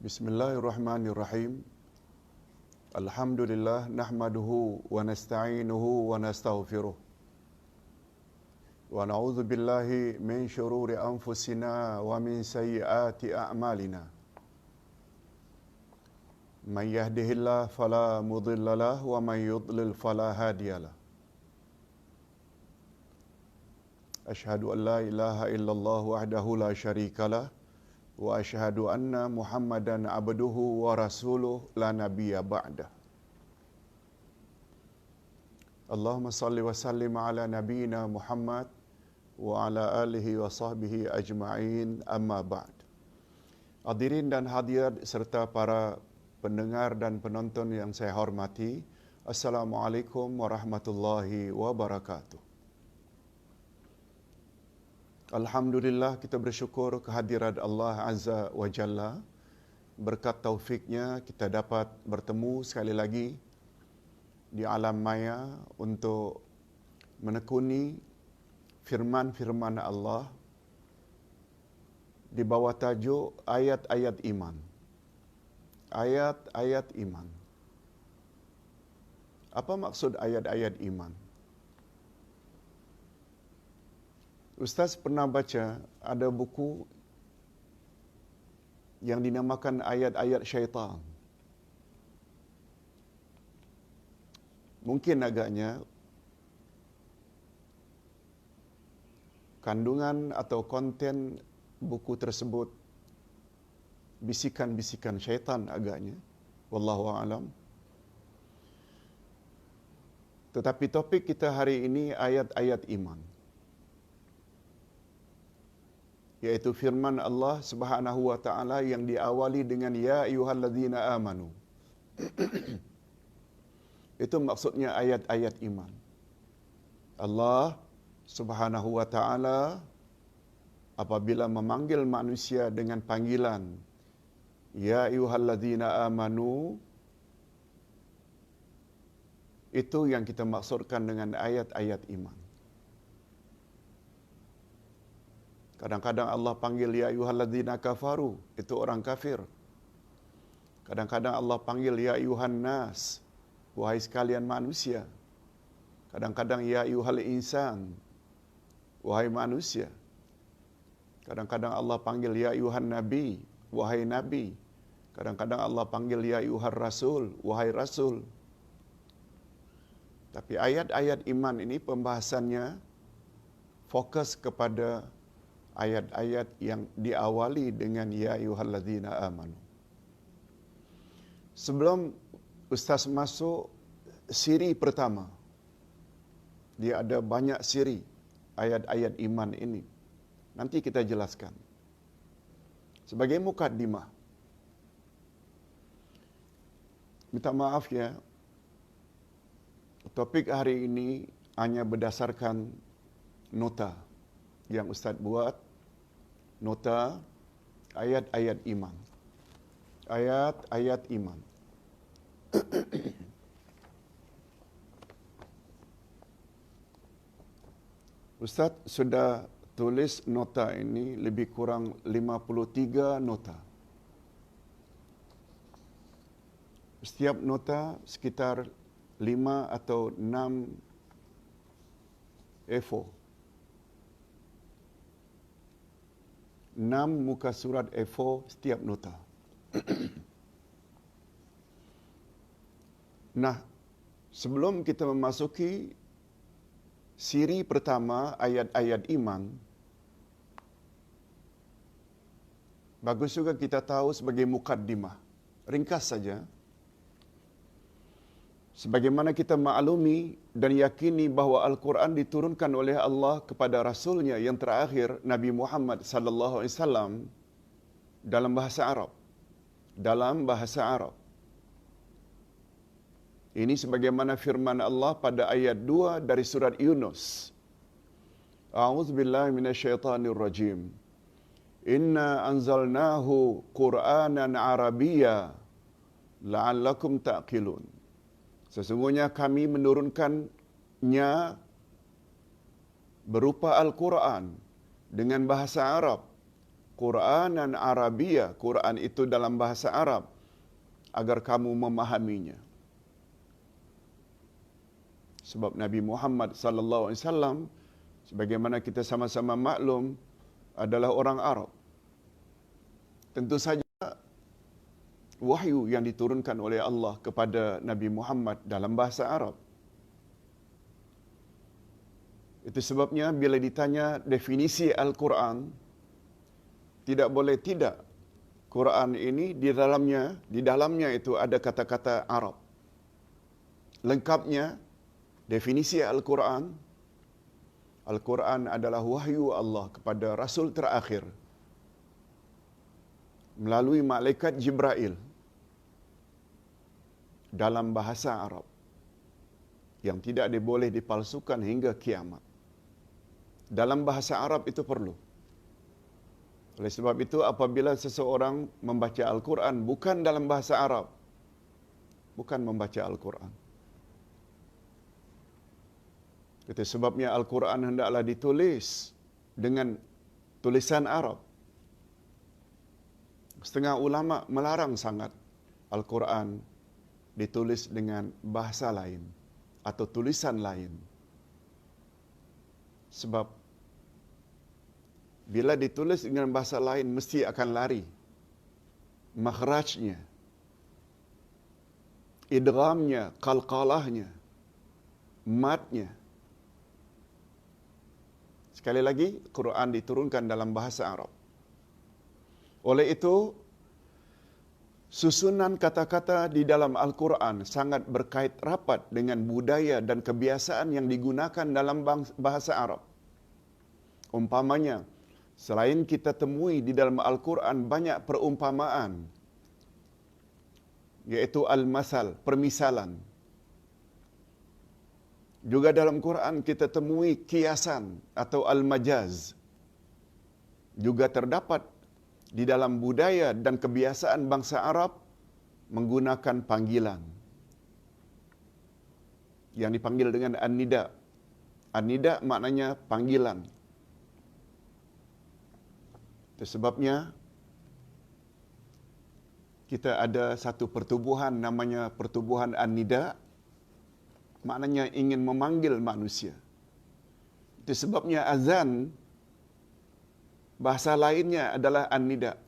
Bismillahirrahmanirrahim. Alhamdulillah nahmaduhu wa nasta'inuhu wa nastaghfiruh. Wa na'udzu billahi min shururi anfusina wa min sayyiati a'malina. Man yahdihillahu fala mudilla lahu wa man yudlil fala hadiyalah. Asyhadu an la ilaha illallah wahdahu la syarikalah wa asyhadu anna Muhammadan abduhu wa rasuluh la nabiyya ba'dah. Allahumma salli wa sallim ala nabiyyina Muhammad wa ala alihi wa sahbihi ajma'in, amma ba'd. Hadirin dan hadirat serta para pendengar dan penonton yang saya hormati, Assalamualaikum warahmatullahi wabarakatuh. Alhamdulillah, kita bersyukur kehadirat Allah Azza wa Jalla. Berkat taufiknya kita dapat bertemu sekali lagi di alam maya untuk menekuni firman-firman Allah di bawah tajuk ayat-ayat iman. Ayat-ayat iman. Apa maksud ayat-ayat iman? Ustaz pernah baca ada buku yang dinamakan ayat-ayat syaitan. Mungkin agaknya kandungan atau konten buku tersebut bisikan-bisikan syaitan agaknya. Wallahu a'lam. Tetapi topik kita hari ini ayat-ayat iman. Yaitu firman Allah Subhanahu wa taala yang diawali dengan ya ayyuhalladzina amanu. Itu maksudnya ayat-ayat iman. Allah Subhanahu wa taala apabila memanggil manusia dengan panggilan ya ayyuhalladzina amanu, itu yang kita maksudkan dengan ayat-ayat iman. Kadang-kadang Allah panggil ya ayyuhalladzina kafaru, itu orang kafir. Kadang-kadang Allah panggil ya ayyuhan nas, wahai sekalian manusia. Kadang-kadang ya ayyuhal insan, wahai manusia. Kadang-kadang Allah panggil ya ayyuhan nabi, wahai nabi. Kadang-kadang Allah panggil ya ayyuhar rasul, wahai rasul. Tapi ayat-ayat iman ini pembahasannya fokus kepada ayat-ayat yang diawali dengan ya ayyuhalladzina amanu. Sebelum Ustaz masuk siri pertama, dia ada banyak siri ayat-ayat iman ini. Nanti kita jelaskan. Sebagai mukaddimah, minta maaf ya, topik hari ini hanya berdasarkan nota yang Ustaz buat, nota ayat-ayat iman. Ayat-ayat iman. Ustaz sudah tulis nota ini lebih kurang 53 nota. Setiap nota sekitar 5 atau 6 A4. 6 muka surat A4 setiap nota. Nah, sebelum kita memasuki siri pertama ayat-ayat iman, bagus juga kita tahu sebagai mukaddimah, ringkas saja. Sebagaimana kita maklumi dan yakini bahawa Al-Quran diturunkan oleh Allah kepada Rasulnya yang terakhir, Nabi Muhammad sallallahu alaihi wasallam, dalam bahasa Arab. Dalam bahasa Arab. Ini sebagaimana firman Allah pada ayat 2 dari surat Yunus. A'udzubillahi minasyaitonirrajim. Inna anzalnahu Qur'anan Arabiyya la'allakum ta'qilun. Sesungguhnya kami menurunkannya berupa Al-Quran dengan bahasa Arab Qur'anan Arabiyya, Quran itu dalam bahasa Arab, agar kamu memahaminya. Sebab Nabi Muhammad sallallahu alaihi wasallam, sebagaimana kita sama-sama maklum, adalah orang Arab. Tentu saja wahyu yang diturunkan oleh Allah kepada Nabi Muhammad dalam bahasa Arab. Itu sebabnya bila ditanya definisi Al-Quran, tidak boleh tidak. Quran ini di dalamnya itu ada kata-kata Arab. Lengkapnya definisi Al-Quran. Al-Quran adalah wahyu Allah kepada Rasul terakhir melalui malaikat Jibril dalam bahasa Arab yang tidak boleh dipalsukan hingga kiamat. Dalam bahasa Arab itu perlu. Oleh sebab itu, apabila seseorang membaca Al-Quran bukan dalam bahasa Arab, bukan membaca Al-Quran. Itu sebabnya Al-Quran hendaklah ditulis dengan tulisan Arab. Setengah ulama melarang sangat Al-Quran ditulis dengan bahasa lain atau tulisan lain. Sebab bila ditulis dengan bahasa lain mesti akan lari makhrajnya, idghamnya, qalqalahnya, matnya. Sekali lagi, Quran diturunkan dalam bahasa Arab. Oleh itu, susunan kata-kata di dalam Al-Quran sangat berkait rapat dengan budaya dan kebiasaan yang digunakan dalam bahasa Arab. Umpamanya, selain kita temui di dalam Al-Quran banyak perumpamaan, yaitu al-masal, permisalan. Juga dalam Quran kita temui kiasan atau al-majaz. Juga terdapat di dalam budaya dan kebiasaan bangsa Arab menggunakan panggilan yang dipanggil dengan an-nida. An-nida maknanya panggilan. Itu sebabnya kita ada satu pertubuhan namanya pertubuhan an-nida, maknanya ingin memanggil manusia. Itu sebabnya azan bahasa lainnya adalah an-nida.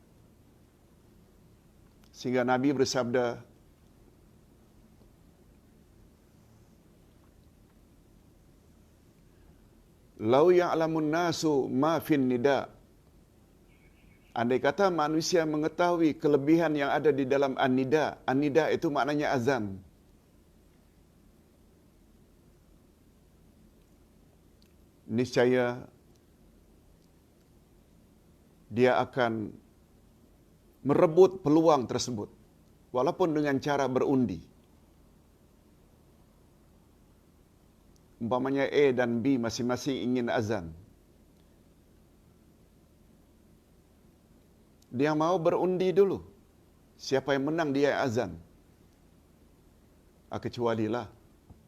Sehingga Nabi bersabda, "Lau ya'lamun nasu ma fin nida." Andai kata manusia mengetahui kelebihan yang ada di dalam an-nida. An-nida itu maknanya azan. Niscaya dia akan merebut peluang tersebut walaupun dengan cara berundi. Umpamanya A dan B masing-masing ingin azan. Dia mau berundi dulu. Siapa yang menang dia azan. Kecualilah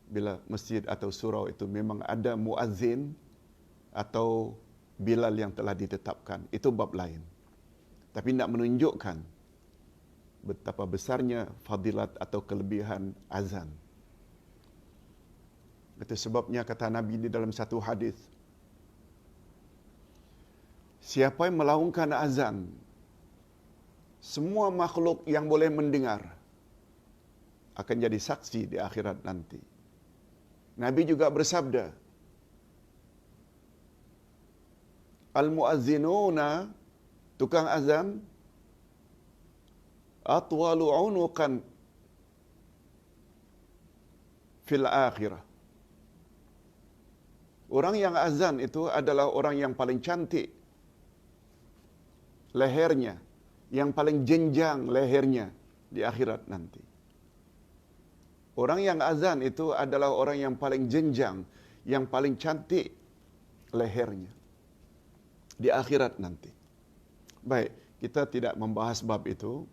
bila masjid atau surau itu memang ada muazzin atau Bilal yang telah ditetapkan. Itu bab lain. Tapi nak menunjukkan betapa besarnya fadilat atau kelebihan azan. Itu sebabnya kata Nabi di dalam satu hadis, siapa yang melaungkan azan, semua makhluk yang boleh mendengar akan jadi saksi di akhirat nanti. Nabi juga bersabda, al-muazzinuna, tukang azan, atwalu unuqan fil akhirah. Orang yang azan itu adalah orang yang paling cantik lehernya, yang paling jenjang lehernya di akhirat nanti. Orang yang azan itu adalah orang yang paling jenjang, yang paling cantik lehernya di akhirat nanti. Baik, kita tidak membahas bab itu.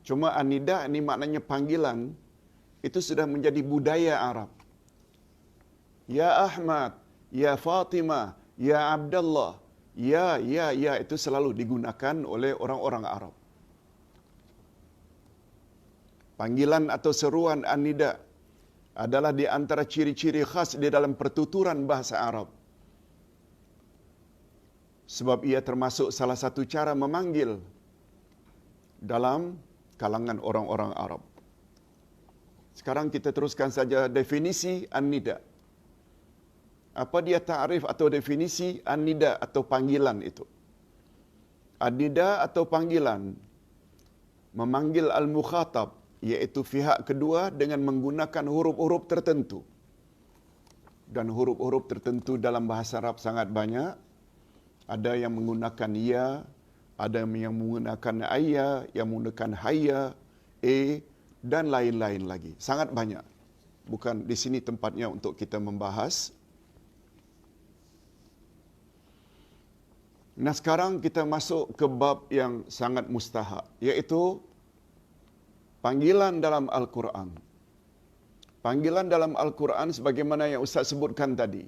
Cuma an-nida ini maknanya panggilan, itu sudah menjadi budaya Arab. Ya Ahmad, ya Fatimah, ya Abdullah, Ya, ya, ya itu selalu digunakan oleh orang-orang Arab. Panggilan atau seruan an-nida adalah di antara ciri-ciri khas di dalam pertuturan bahasa Arab. Sebab ia termasuk salah satu cara memanggil dalam kalangan orang-orang Arab. Sekarang kita teruskan saja definisi an-nida. Apa dia ta'rif atau definisi an-nida atau panggilan itu? An-nida atau panggilan memanggil al-mukhatab, iaitu pihak kedua dengan menggunakan huruf-huruf tertentu. Dan huruf-huruf tertentu dalam bahasa Arab sangat banyak. Ada yang menggunakan ya, ada yang menggunakan ayya, yang menggunakan hayya, dan lain-lain lagi. Sangat banyak. Bukan di sini tempatnya untuk kita membahas. Nah, sekarang kita masuk ke bab yang sangat mustahak, iaitu panggilan dalam Al-Quran. Panggilan dalam Al-Quran sebagaimana yang Ustaz sebutkan tadi.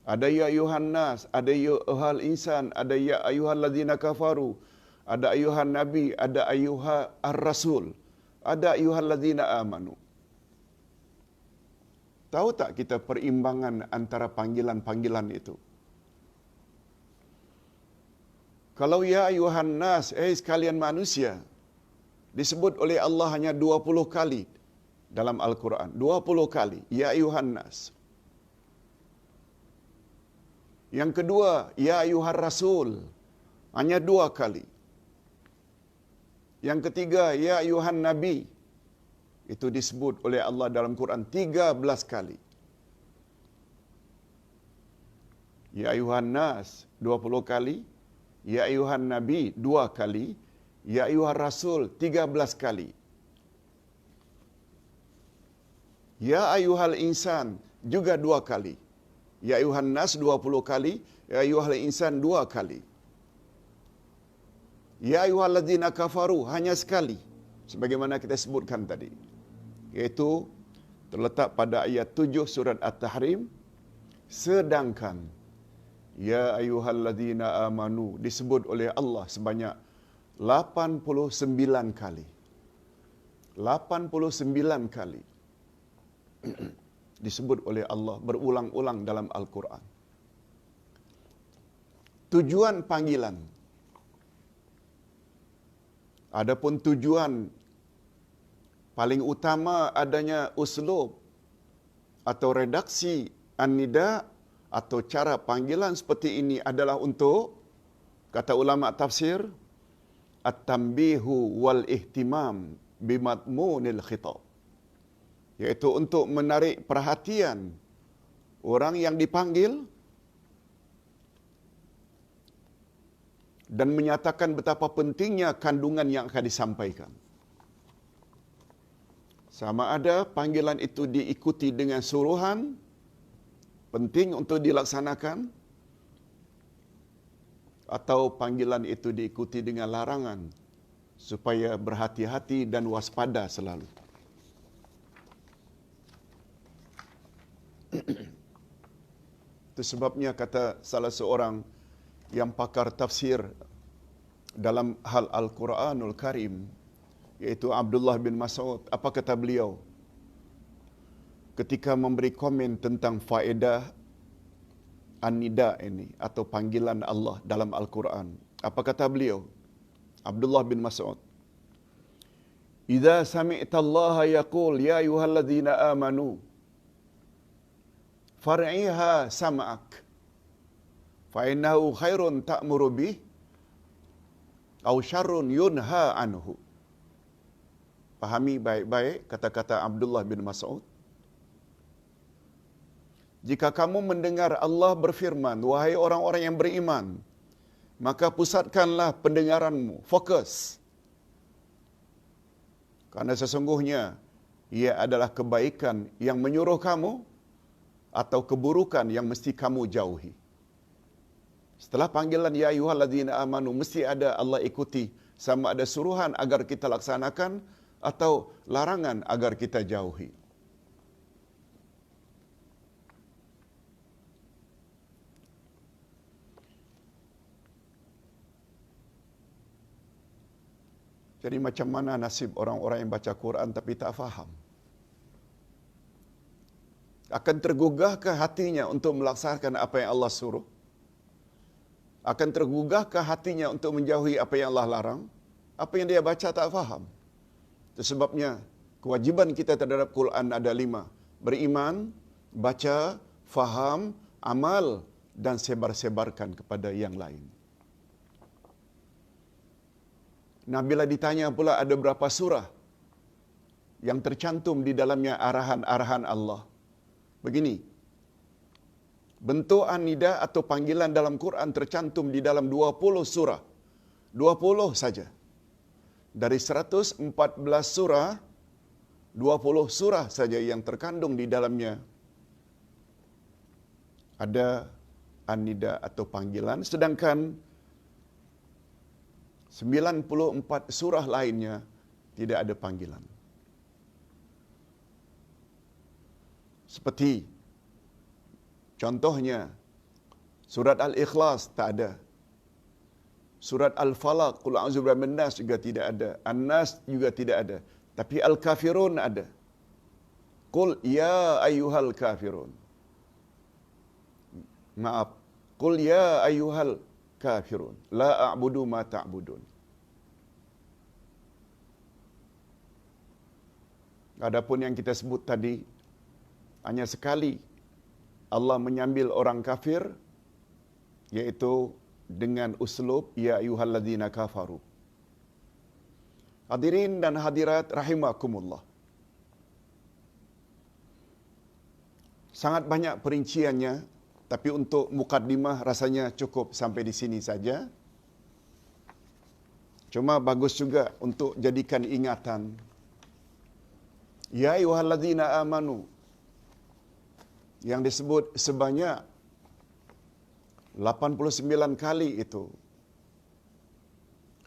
Ada ya ayuhan nas, ada ya ayuhal insan, ada ya ayuhal ladzina kafaru, ada ayuhan nabi, ada ayuhal ar-rasul, ada ayuhal ladzina amanu. Tahu tak kita perimbangan antara panggilan-panggilan itu? Kalau ya ayuhan nas, sekalian manusia, disebut oleh Allah hanya 20 kali dalam Al-Quran. 20 kali. Ya ayuhan nas. Yang kedua, ya ayuhar rasul. Hanya 2 kali. Yang ketiga, ya ayuhan nabi. Itu disebut oleh Allah dalam Quran 13 kali. Ya ayuhan nas 20 kali. Ya ayuhan nabi 2 kali. Ya ayuhar rasul 13 kali. Ya ayuhal insan juga 2 kali. Ya ayuhan nas 20 kali, ya ayuhal insan 2 kali. Ya ayuhal ladzina kafaru hanya sekali, sebagaimana kita sebutkan tadi. Iaitu terletak pada ayat 7 surat At-Tahrim. Sedangkan ya ayuhal ladzina amanu disebut oleh Allah sebanyak 89 kali. 89 kali disebut oleh Allah berulang-ulang dalam Al-Quran. Tujuan panggilan. Adapun tujuan paling utama adanya uslub atau redaksi an-nida atau cara panggilan seperti ini adalah untuk, kata ulama tafsir, at-tanbihu wal ihtimam bimadmunil khitab. Iaitu untuk menarik perhatian orang yang dipanggil dan menyatakan betapa pentingnya kandungan yang akan disampaikan. Sama ada panggilan itu diikuti dengan suruhan, penting untuk dilaksanakan, atau panggilan itu diikuti dengan larangan, supaya berhati-hati dan waspada selalu. Itu sebabnya kata salah seorang yang pakar tafsir dalam hal Al-Quranul Karim, iaitu Abdullah bin Mas'ud. Apa kata beliau ketika memberi komen tentang faedah an-nida ini atau panggilan Allah dalam Al-Quran? Apa kata beliau? Abdullah bin Mas'ud, "Idza sami'ta Allah yaqul ya ayyuhalladzina amanu far'iha sam'ak fa innahu khairun ta'muru bih aw syarrun yunha anhu." Pahami baik-baik kata-kata Abdullah bin Mas'ud. Jika kamu mendengar Allah berfirman, wahai orang-orang yang beriman, maka pusatkanlah pendengaranmu, fokus. Karena sesungguhnya ia adalah kebaikan yang menyuruh kamu atau keburukan yang mesti kamu jauhi. Setelah panggilan ya ayyuhalladzina amanu, mesti ada Allah ikuti, sama ada suruhan agar kita laksanakan atau larangan agar kita jauhi. Jadi macam mana nasib orang-orang yang baca Quran tapi tak faham? Akan tergugahkah hatinya untuk melaksanakan apa yang Allah suruh? Akan tergugahkah hatinya untuk menjauhi apa yang Allah larang? Apa yang dia baca tak faham. Itu sebabnya kewajiban kita terhadap Quran ada 5. Beriman, baca, faham, amal dan sebar-sebarkan kepada yang lain. Nah, bila ditanya pula ada berapa surah yang tercantum di dalamnya arahan-arahan Allah. Begini, bentuk nida atau panggilan dalam Quran tercantum di dalam 20 surah. 20 saja. Dari 114 surah, 20 surah saja yang terkandung di dalamnya ada an-nida atau panggilan, sedangkan 94 surah lainnya tidak ada panggilan. Seperti contohnya surat Al-Ikhlas tak ada. Surat Al-Falaq, Qul a'udzu birabbin nas juga tidak ada. An-Nas juga tidak ada. Tapi Al-Kafirun ada. Qul ya ayyuhal kafirun. Maaf. Qul ya ayyuhal kafirun. La a'budu ma ta'budun. Adapun yang kita sebut tadi, hanya sekali Allah menyambil orang kafir, yaitu dengan uslub ya ayyuhalladzina kafaru. Hadirin dan hadirat rahimakumullah. Sangat banyak perinciannya, tapi untuk mukaddimah rasanya cukup sampai di sini saja. Cuma bagus juga untuk jadikan ingatan. Ya ayyuhalladzina amanu, yang disebut sebanyak 89 kali itu,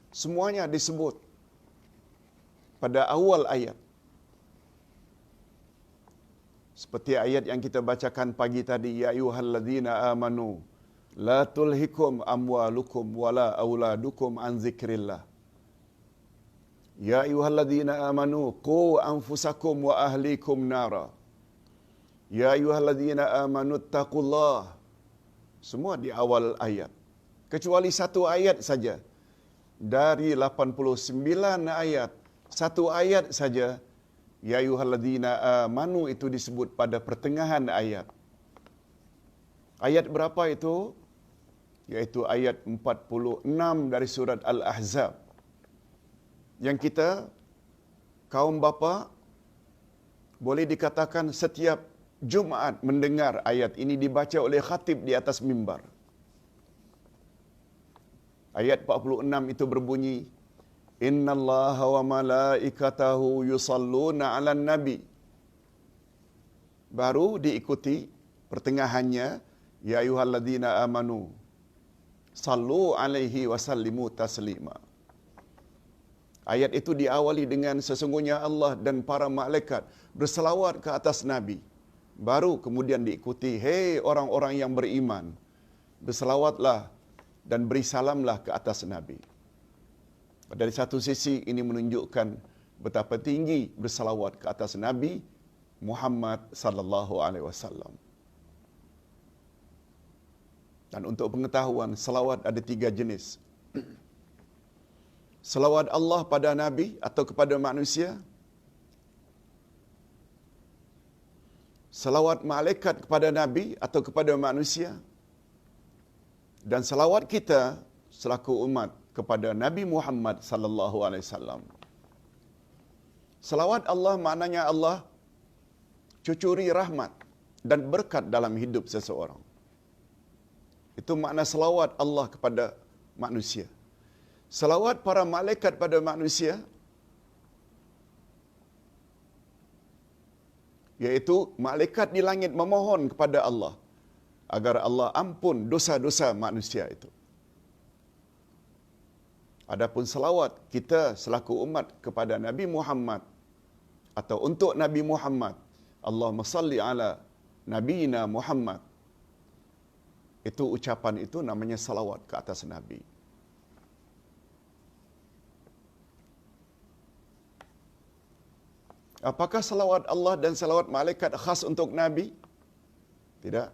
semuanya disebut pada awal ayat. Seperti ayat yang kita bacakan pagi tadi, ya ayyuhalladzina amanu la tulhikum amwalukum wala auladukum an zikrillah. Ya ayyuhalladzina amanu qu anfusakum wa ahlikum nara. Ya ayyuhalladzina amanu taqullah. Semua di awal ayat. Kecuali satu ayat saja. Dari 89 ayat, satu ayat saja ya ayyuhalladzina amanu itu disebut pada pertengahan ayat. Ayat berapa itu? Yaitu ayat 46 dari surat Al-Ahzab. Yang kita, kaum bapa, boleh dikatakan setiap Jumaat mendengar ayat ini dibaca oleh khatib di atas mimbar. Ayat 46 itu berbunyi, Innallaha wa malaikatahu yusalluna 'alan nabi. Baru diikuti pertengahannya, ya ayyuhalladzina amanu sallu 'alaihi wa sallimu taslima. Ayat itu diawali dengan sesungguhnya Allah dan para malaikat berselawat ke atas Nabi. Baru kemudian diikuti, hei orang-orang yang beriman, berselawatlah dan beri salamlah ke atas Nabi. Dari satu sisi ini menunjukkan betapa tinggi berselawat ke atas Nabi Muhammad sallallahu alaihi wasallam. Dan untuk pengetahuan, selawat ada 3 jenis. Selawat Allah pada Nabi atau kepada manusia, selawat malaikat kepada Nabi atau kepada manusia, dan selawat kita selaku umat kepada Nabi Muhammad sallallahu alaihi wasallam. Selawat Allah maknanya Allah cucuri rahmat dan berkat dalam hidup seseorang. Itu makna selawat Allah kepada manusia. Selawat para malaikat pada manusia, yaitu malaikat di langit memohon kepada Allah agar Allah ampun dosa-dosa manusia itu. Adapun selawat kita selaku umat kepada Nabi Muhammad atau untuk Nabi Muhammad, Allahumma salli ala nabiyina Muhammad, itu ucapan itu namanya salawat ke atas Nabi. Apakah salawat Allah dan salawat malaikat khas untuk Nabi? Tidak.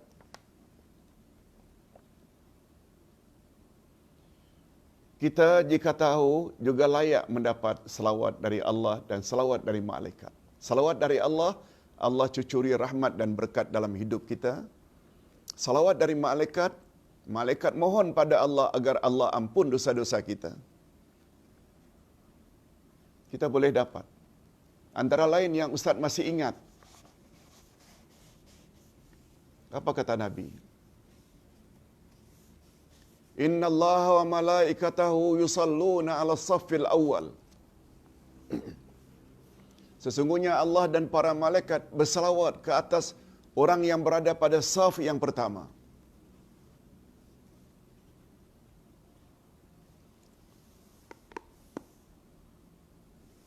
Kita jika tahu juga layak mendapat salawat dari Allah dan salawat dari malaikat. Salawat dari Allah, Allah cucuri rahmat dan berkat dalam hidup kita. Salawat dari malaikat, malaikat mohon pada Allah agar Allah ampun dosa-dosa kita. Kita boleh dapat. Antara lain yang Ustaz masih ingat. Apa kata Nabi? Inna Allah wa malaikatahu yusalluna ala saffil awal. Sesungguhnya Allah dan para malaikat bersalawat ke atas orang yang berada pada saf yang pertama.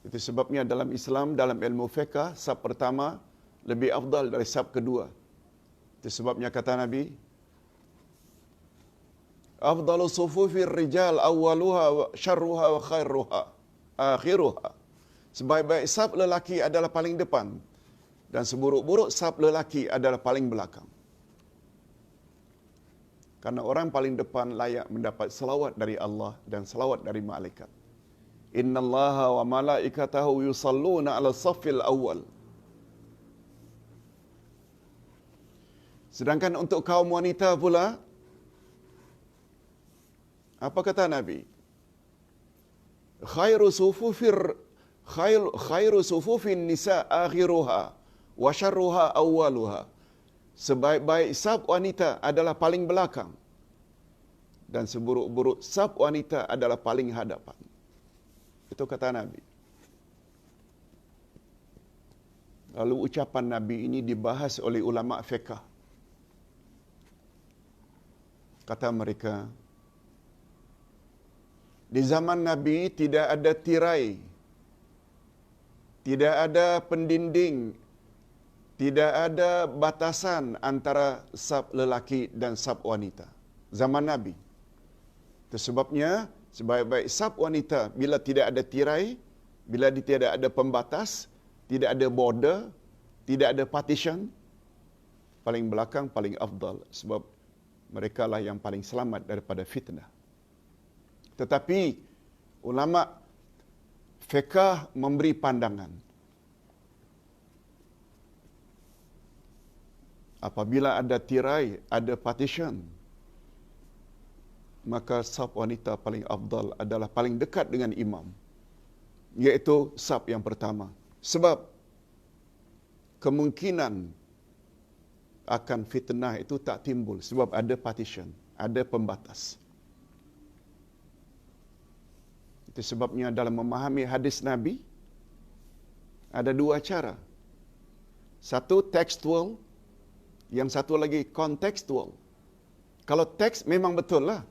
Itu sebabnya dalam Islam, dalam ilmu fiqh, saf pertama lebih afdal dari saf kedua. Itu sebabnya kata Nabi, afdalu sufufir rijal awwaluha wa syarruha wa khairuha akhiruha. Sebaik-baik saf lelaki adalah paling depan dan seburuk-buruk saf lelaki adalah paling belakang. Karena orang paling depan layak mendapat selawat dari Allah dan selawat dari malaikat. Innallaha wa malaikatahu yusalluna 'ala saffil awwal. Sedangkan untuk kaum wanita pula, apa kata Nabi? Khairu sufufin nisa akhiruha wa syarruha awwaluha. Sebaik-baik saf wanita adalah paling belakang dan seburuk-buruk saf wanita adalah paling hadapan. Itu kata Nabi. Lalu ucapan Nabi ini dibahas oleh ulama fiqh. Kata mereka, di zaman Nabi tidak ada tirai, tidak ada pendinding, tidak ada batasan antara saf lelaki dan saf wanita. Zaman Nabi. Itu sebabnya sebaik-baik saf wanita bila tidak ada tirai, bila tidak ada pembatas, tidak ada border, tidak ada partition, paling belakang paling afdal sebab mereka lah yang paling selamat daripada fitnah. Tetapi ulama fiqh memberi pandangan. Apabila ada tirai, ada partition, maka saf wanita paling afdal adalah paling dekat dengan imam, iaitu saf yang pertama. Sebab kemungkinan akan fitnah itu tak timbul sebab ada partition, ada pembatas. Itu sebabnya dalam memahami hadis Nabi ada dua cara. Satu tekstual, yang satu lagi kontekstual. Kalau teks memang betul lah,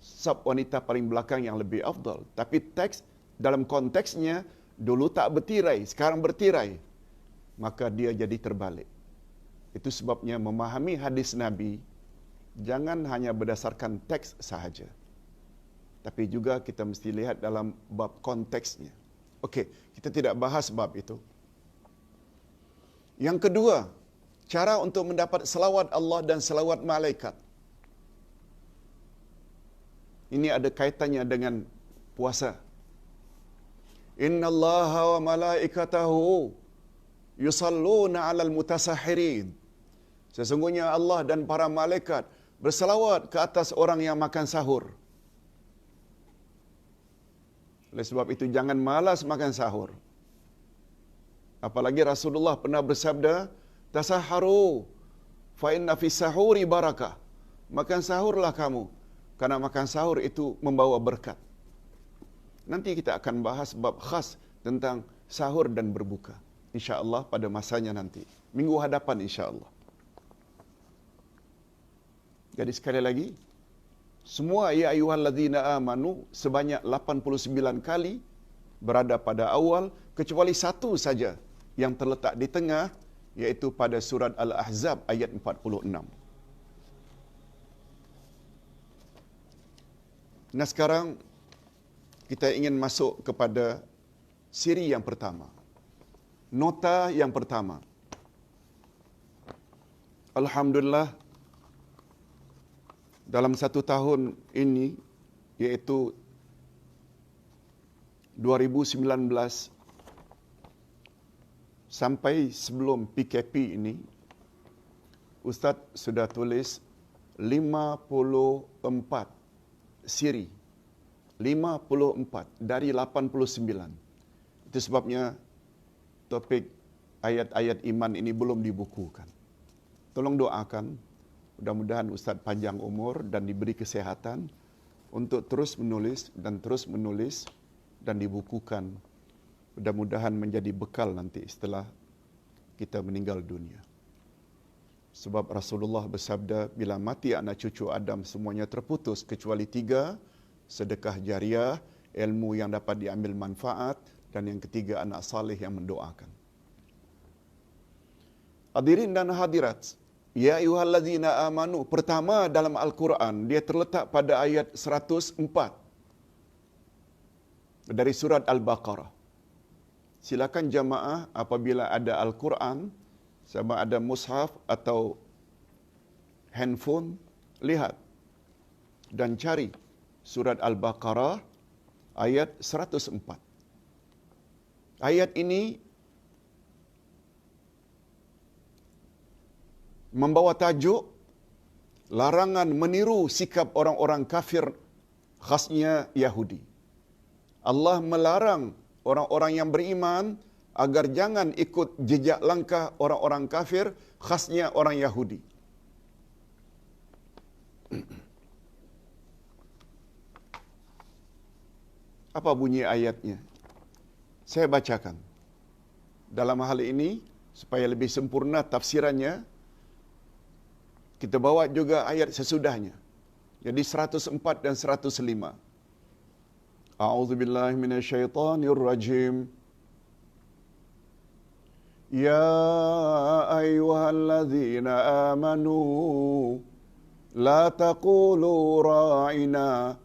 saf wanita paling belakang yang lebih afdal. Tapi teks dalam konteksnya dulu tak bertirai, sekarang bertirai, maka dia jadi terbalik. Itu sebabnya memahami hadis Nabi jangan hanya berdasarkan teks sahaja, tapi juga kita mesti lihat dalam bab konteksnya. Okey, kita tidak bahas bab itu. Yang kedua, cara untuk mendapat selawat Allah dan selawat malaikat. Ini ada kaitannya dengan puasa. Innallaha wa malaikatahu yusalluna 'alal mutasahhirin. Sesungguhnya Allah dan para malaikat berselawat ke atas orang yang makan sahur. Oleh sebab itu jangan malas makan sahur. Apalagi Rasulullah pernah bersabda, "Tasahharu fa inna fi sahuri barakah." Makan sahurlah kamu, karena makan sahur itu membawa berkat. Nanti kita akan bahas bab khas tentang sahur dan berbuka, insya-Allah pada masanya nanti. Minggu hadapan insya-Allah. Jadi sekali lagi, semua ya ayyuhallazina amanu sebanyak 89 kali berada pada awal, kecuali satu saja yang terletak di tengah, iaitu pada surat Al-Ahzab ayat 46. Nah sekarang kita ingin masuk kepada siri yang pertama. Nota yang pertama. Alhamdulillah, dalam satu tahun ini, iaitu 2019 sampai sebelum PKP ini, Ustaz sudah tulis 54 siri. 54 dari 89. Itu sebabnya topik ayat-ayat iman ini belum dibukukan. Tolong doakan, mudah-mudahan Ustaz panjang umur dan diberi kesehatan untuk terus menulis dan dibukukan. Mudah-mudahan menjadi bekal nanti setelah kita meninggal dunia. Sebab Rasulullah bersabda, bila mati anak cucu Adam semuanya terputus kecuali 3, sedekah jariah, ilmu yang dapat diambil manfaat, dan yang ketiga anak saleh yang mendoakan. Hadirin dan hadirat, ya ayyuhallazina amanu, pertama dalam Al-Quran, dia terletak pada ayat 104 dari surat Al-Baqarah. Silakan jamaah apabila ada Al-Quran, sama ada mushaf atau handphone, lihat dan cari surat Al-Baqarah ayat 104. Ayat ini membawa tajuk larangan meniru sikap orang-orang kafir, khasnya Yahudi. Allah melarang orang-orang yang beriman agar jangan ikut jejak langkah orang-orang kafir, khasnya orang Yahudi. Apa bunyi ayatnya? Saya bacakan. Dalam hal ini, supaya lebih sempurna tafsirannya, kita bawa juga ayat sesudahnya. Jadi 104 dan 105. A'udzubillahi minasyaitonirrajim. Ya ayyuhalladzina amanu la taqulu ra'ina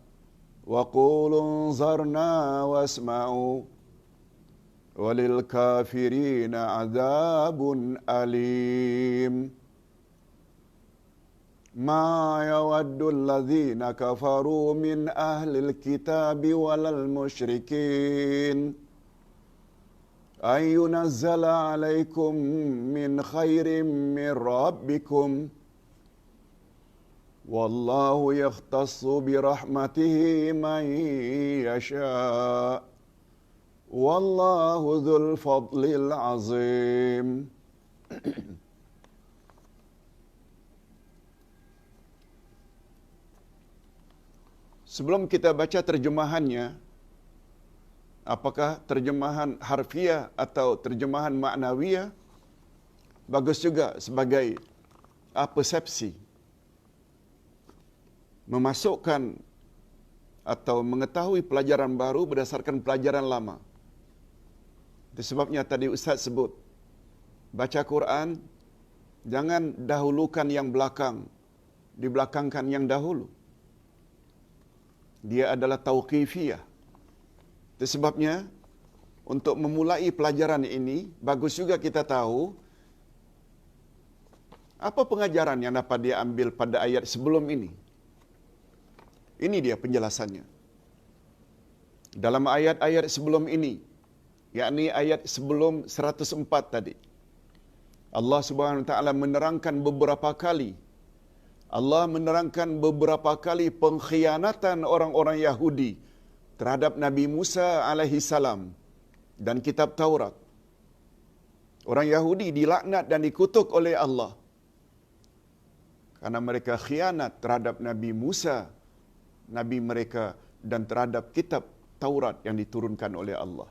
wa qulu anzarna wasma'u walil kafirina adzabun alim. Ma yawaddu alladzina kafaru min ahlil kitabi walal musyrikin an yunazzala alaikum min khairin min rabbikum wallahu yakhtassu birahmatihi man yasha wallahu dzul fadlil azim. Sebelum kita baca terjemahannya, apakah terjemahan harfiah atau terjemahan maknawiyah, bagus juga sebagai persepsi. Memasukkan atau mengetahui pelajaran baru berdasarkan pelajaran lama. Itu sebabnya tadi Ustaz sebut, baca Quran, jangan dahulukan yang belakang, dibelakangkan yang dahulu. Dia adalah tauqifiyah. Itu sebabnya, untuk memulai pelajaran ini, bagus juga kita tahu, apa pengajaran yang dapat diambil pada ayat sebelum ini. Ini dia penjelasannya. Dalam ayat-ayat sebelum ini, yakni ayat sebelum 104 tadi, Allah Subhanahu Wa Taala menerangkan beberapa kali. Allah menerangkan beberapa kali pengkhianatan orang-orang Yahudi terhadap Nabi Musa alaihi salam dan kitab Taurat. Orang Yahudi dilaknat dan dikutuk oleh Allah karena mereka khianat terhadap Nabi Musa, Nabi mereka, dan terhadap kitab Taurat yang diturunkan oleh Allah.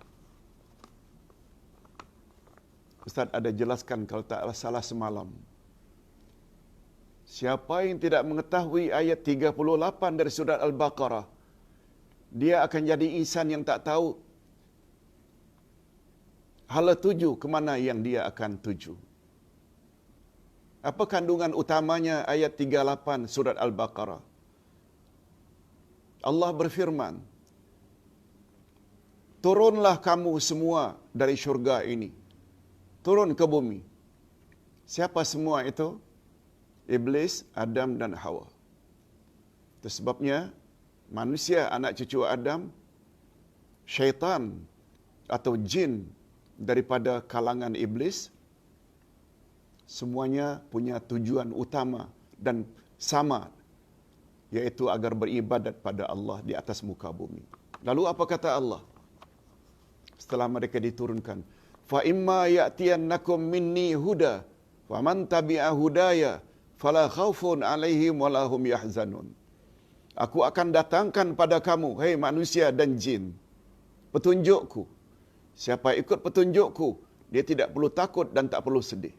Ustaz ada jelaskan kalau tak salah semalam. Siapa yang tidak mengetahui ayat 38 dari surat Al-Baqarah, dia akan jadi insan yang tak tahu hala tuju ke mana yang dia akan tuju. Apa kandungan utamanya ayat 38 surat Al-Baqarah? Allah berfirman, turunlah kamu semua dari syurga ini. turun ke bumi. Siapa semua itu? Iblis, Adam dan Hawa. Itu sebabnya manusia anak cucu Adam, syaitan atau jin daripada kalangan iblis, semuanya punya tujuan utama dan sama, yaitu agar beribadat pada Allah di atas muka bumi. Lalu apa kata Allah setelah mereka diturunkan? Fa imma ya'tiyannakum minni huda faman tabi'a hudaya fala khaufun 'alaihim wala hum yahzanun. Aku akan datangkan pada kamu, hei manusia dan jin, petunjukku. Siapa ikut petunjukku, dia tidak perlu takut dan tak perlu sedih.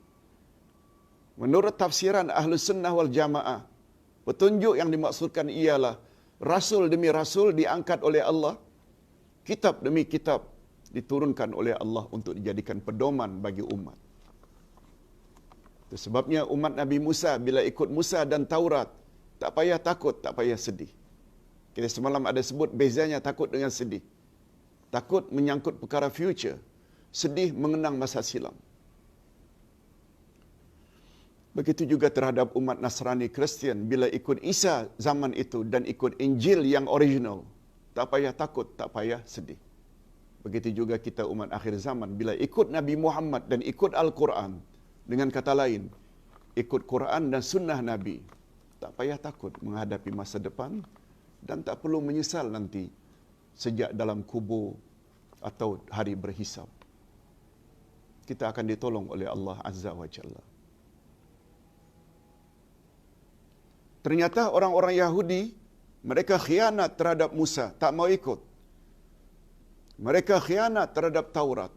Menurut tafsiran Ahlus Sunnah wal Jamaah, petunjuk yang dimaksudkan ialah rasul demi rasul diangkat oleh Allah, kitab demi kitab diturunkan oleh Allah untuk dijadikan pedoman bagi umat. Itu sebabnya umat Nabi Musa bila ikut Musa dan Taurat, tak payah takut, tak payah sedih. Kita semalam ada sebut bezanya takut dengan sedih. Takut menyangkut perkara future, sedih mengenang masa silam. Begitu juga terhadap umat Nasrani Kristian bila ikut Isa zaman itu dan ikut Injil yang original, tak payah takut, tak payah sedih. Begitu juga kita umat akhir zaman bila ikut Nabi Muhammad dan ikut Al-Quran, dengan kata lain, ikut Quran dan sunnah Nabi, tak payah takut menghadapi masa depan dan tak perlu menyesal nanti sejak dalam kubur atau hari berhisab. Kita akan ditolong oleh Allah Azza wa Jalla. Ternyata orang-orang Yahudi, mereka khianat terhadap Musa, tak mau ikut. Mereka khianat terhadap Taurat.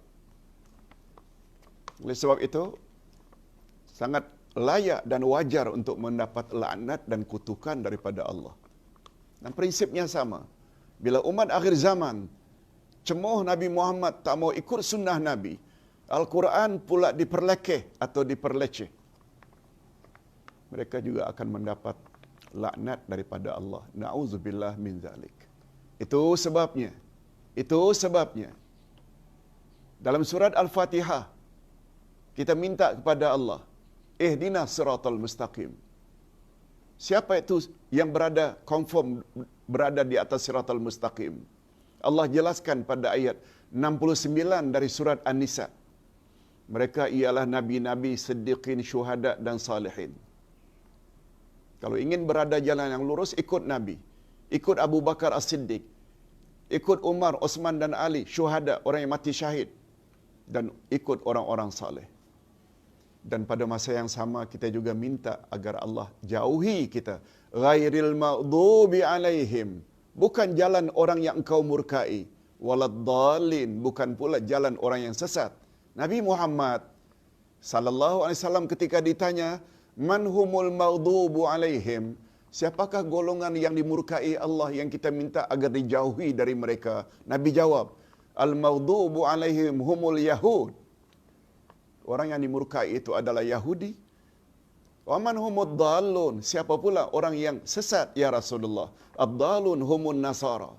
Oleh sebab itu, sangat layak dan wajar untuk mendapat laknat dan kutukan daripada Allah. Dan prinsipnya sama. Bila umat akhir zaman cemoh Nabi Muhammad tak mau ikut sunnah Nabi, Al-Quran pula diperlekeh atau diperleceh, mereka juga akan mendapat laknat daripada Allah. Na'udzubillah min zalik. Itu sebabnya dalam surat Al-Fatihah kita minta kepada Allah, ihdinas siratal mustaqim. Siapa itu yang berada di atas siratal mustaqim? Allah jelaskan pada ayat 69 dari surat An-Nisa. Mereka ialah nabi-nabi, siddiqin, syuhada dan salihin. Kalau ingin berada jalan yang lurus, ikut Nabi. Ikut Abu Bakar As-Siddiq. Ikut Umar, Osman dan Ali, syuhada, orang yang mati syahid. Dan ikut orang-orang saleh. Dan pada masa yang sama kita juga minta agar Allah jauhi kita. Ghairil maghdubi alaihim. Bukan jalan orang yang engkau murkai. Waladdallin. Bukan pula jalan orang yang sesat. Nabi Muhammad sallallahu alaihi wasallam ketika ditanya, man humul maghdubu alaihim, siapakah golongan yang dimurkai Allah yang kita minta agar dijauhi dari mereka? Nabi jawab, al maghdubu alaihim humul yahud. Orang yang dimurkai itu adalah Yahudi. Wa man humud dallun, siapa pula orang yang sesat ya Rasulullah? Ad-dallun humun nasara.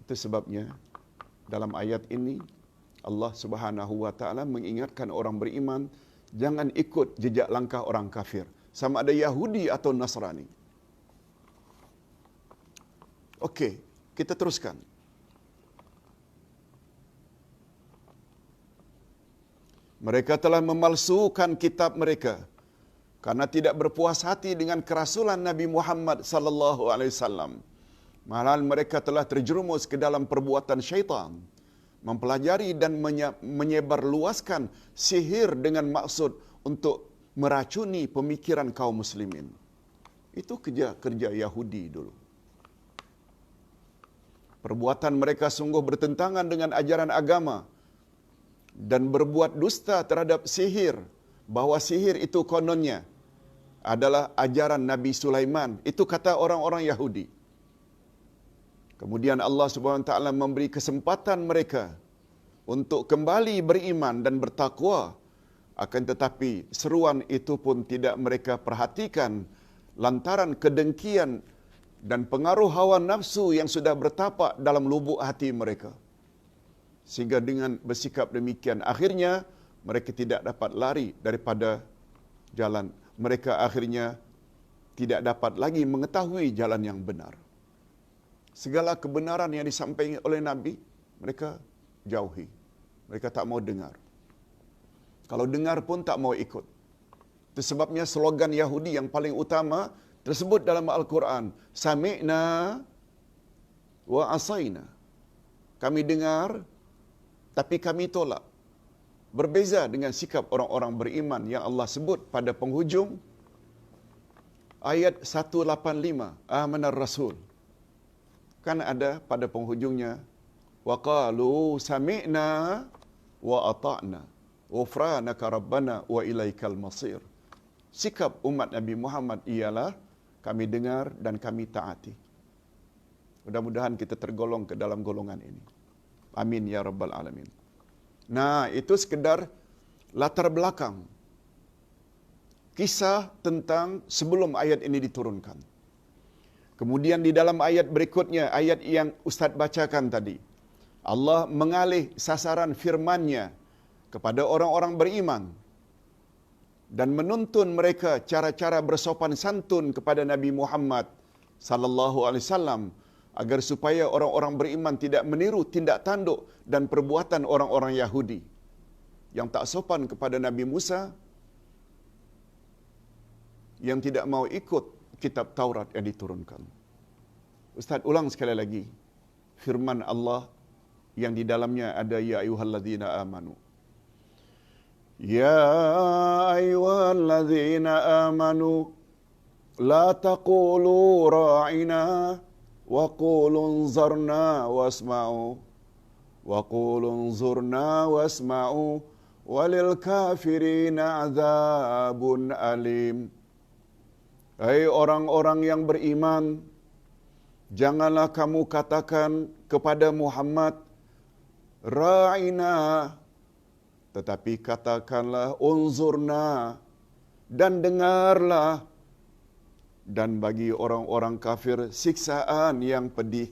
Itu sebabnya dalam ayat ini Allah Subhanahu wa taala mengingatkan orang beriman jangan ikut jejak langkah orang kafir, sama ada Yahudi atau Nasrani. Okey, kita teruskan. Mereka telah memalsukan kitab mereka karena tidak berpuas hati dengan kerasulan Nabi Muhammad sallallahu alaihi wasallam. Malah mereka telah terjerumus ke dalam perbuatan syaitan, mempelajari dan menyebarluaskan sihir dengan maksud untuk meracuni pemikiran kaum muslimin. Itu kerja Yahudi dulu. Perbuatan mereka sungguh bertentangan dengan ajaran agama dan berbuat dusta terhadap sihir, bahawa sihir itu kononnya adalah ajaran Nabi Sulaiman. Itu kata orang-orang Yahudi. Kemudian Allah Subhanahu Wa Taala memberi kesempatan mereka untuk kembali beriman dan bertakwa. Akan tetapi seruan itu pun tidak mereka perhatikan lantaran kedengkian dan pengaruh hawa nafsu yang sudah bertapak dalam lubuk hati mereka. Sehingga dengan bersikap demikian, akhirnya mereka tidak dapat lari daripada jalan. Mereka akhirnya tidak dapat lagi mengetahui jalan yang benar. Segala kebenaran yang disampaikan oleh Nabi, mereka jauhi. Mereka tak mau dengar. Kalau dengar pun tak mau ikut. Itu sebabnya slogan Yahudi yang paling utama tersebut dalam Al-Quran. Sami'na wa asaina. Kami dengar, tapi kami tolak. Berbeza dengan sikap orang-orang beriman yang Allah sebut pada penghujung ayat 185, Amanar Rasul. Kan ada pada penghujungnya, wa qalu sami'na wa ata'na ghufranaka rabbana wa ilaikal masir. Sikap umat Nabi Muhammad ialah kami dengar dan kami taati. Mudah-mudahan kita tergolong ke dalam golongan ini. Amin ya rabbal alamin. Nah, itu sekedar latar belakang kisah tentang sebelum ayat ini diturunkan. Kemudian di dalam ayat berikutnya, ayat yang Ustaz bacakan tadi, Allah mengalih sasaran firman-Nya kepada orang-orang beriman dan menuntun mereka cara-cara bersopan santun kepada Nabi Muhammad sallallahu alaihi wasallam agar supaya orang-orang beriman tidak meniru tindak tanduk dan perbuatan orang-orang Yahudi yang tak sopan kepada Nabi Musa, yang tidak mau ikut kitab Taurat yang diturunkan. Ustaz ulang sekali lagi firman Allah yang di dalamnya ada ya ayyuhalladzina amanu. Ya ayyuhalladzina amanu la taqulu ra'ina wa qulu unzurna wasma'u wa qulu unzurna wasma'u walil kafirina adzabun alim. Hai orang-orang yang beriman, janganlah kamu katakan kepada Muhammad ra'ina, tetapi katakanlah unzurna, dan dengarlah. Dan bagi orang-orang kafir siksaan yang pedih.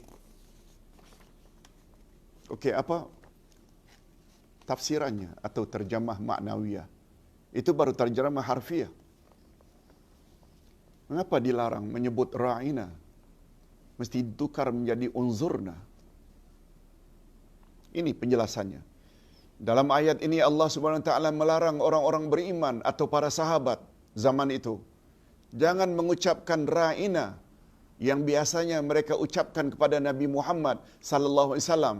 Okey, apa tafsirannya atau terjemah maknawiyah? Itu baru terjemah harfiah. Mengapa dilarang menyebut ra'ina? Mesti ditukar menjadi unzurna. Ini penjelasannya. Dalam ayat ini Allah Subhanahu wa taala melarang orang-orang beriman atau para sahabat zaman itu jangan mengucapkan ra'ina yang biasanya mereka ucapkan kepada Nabi Muhammad sallallahu alaihi wasallam,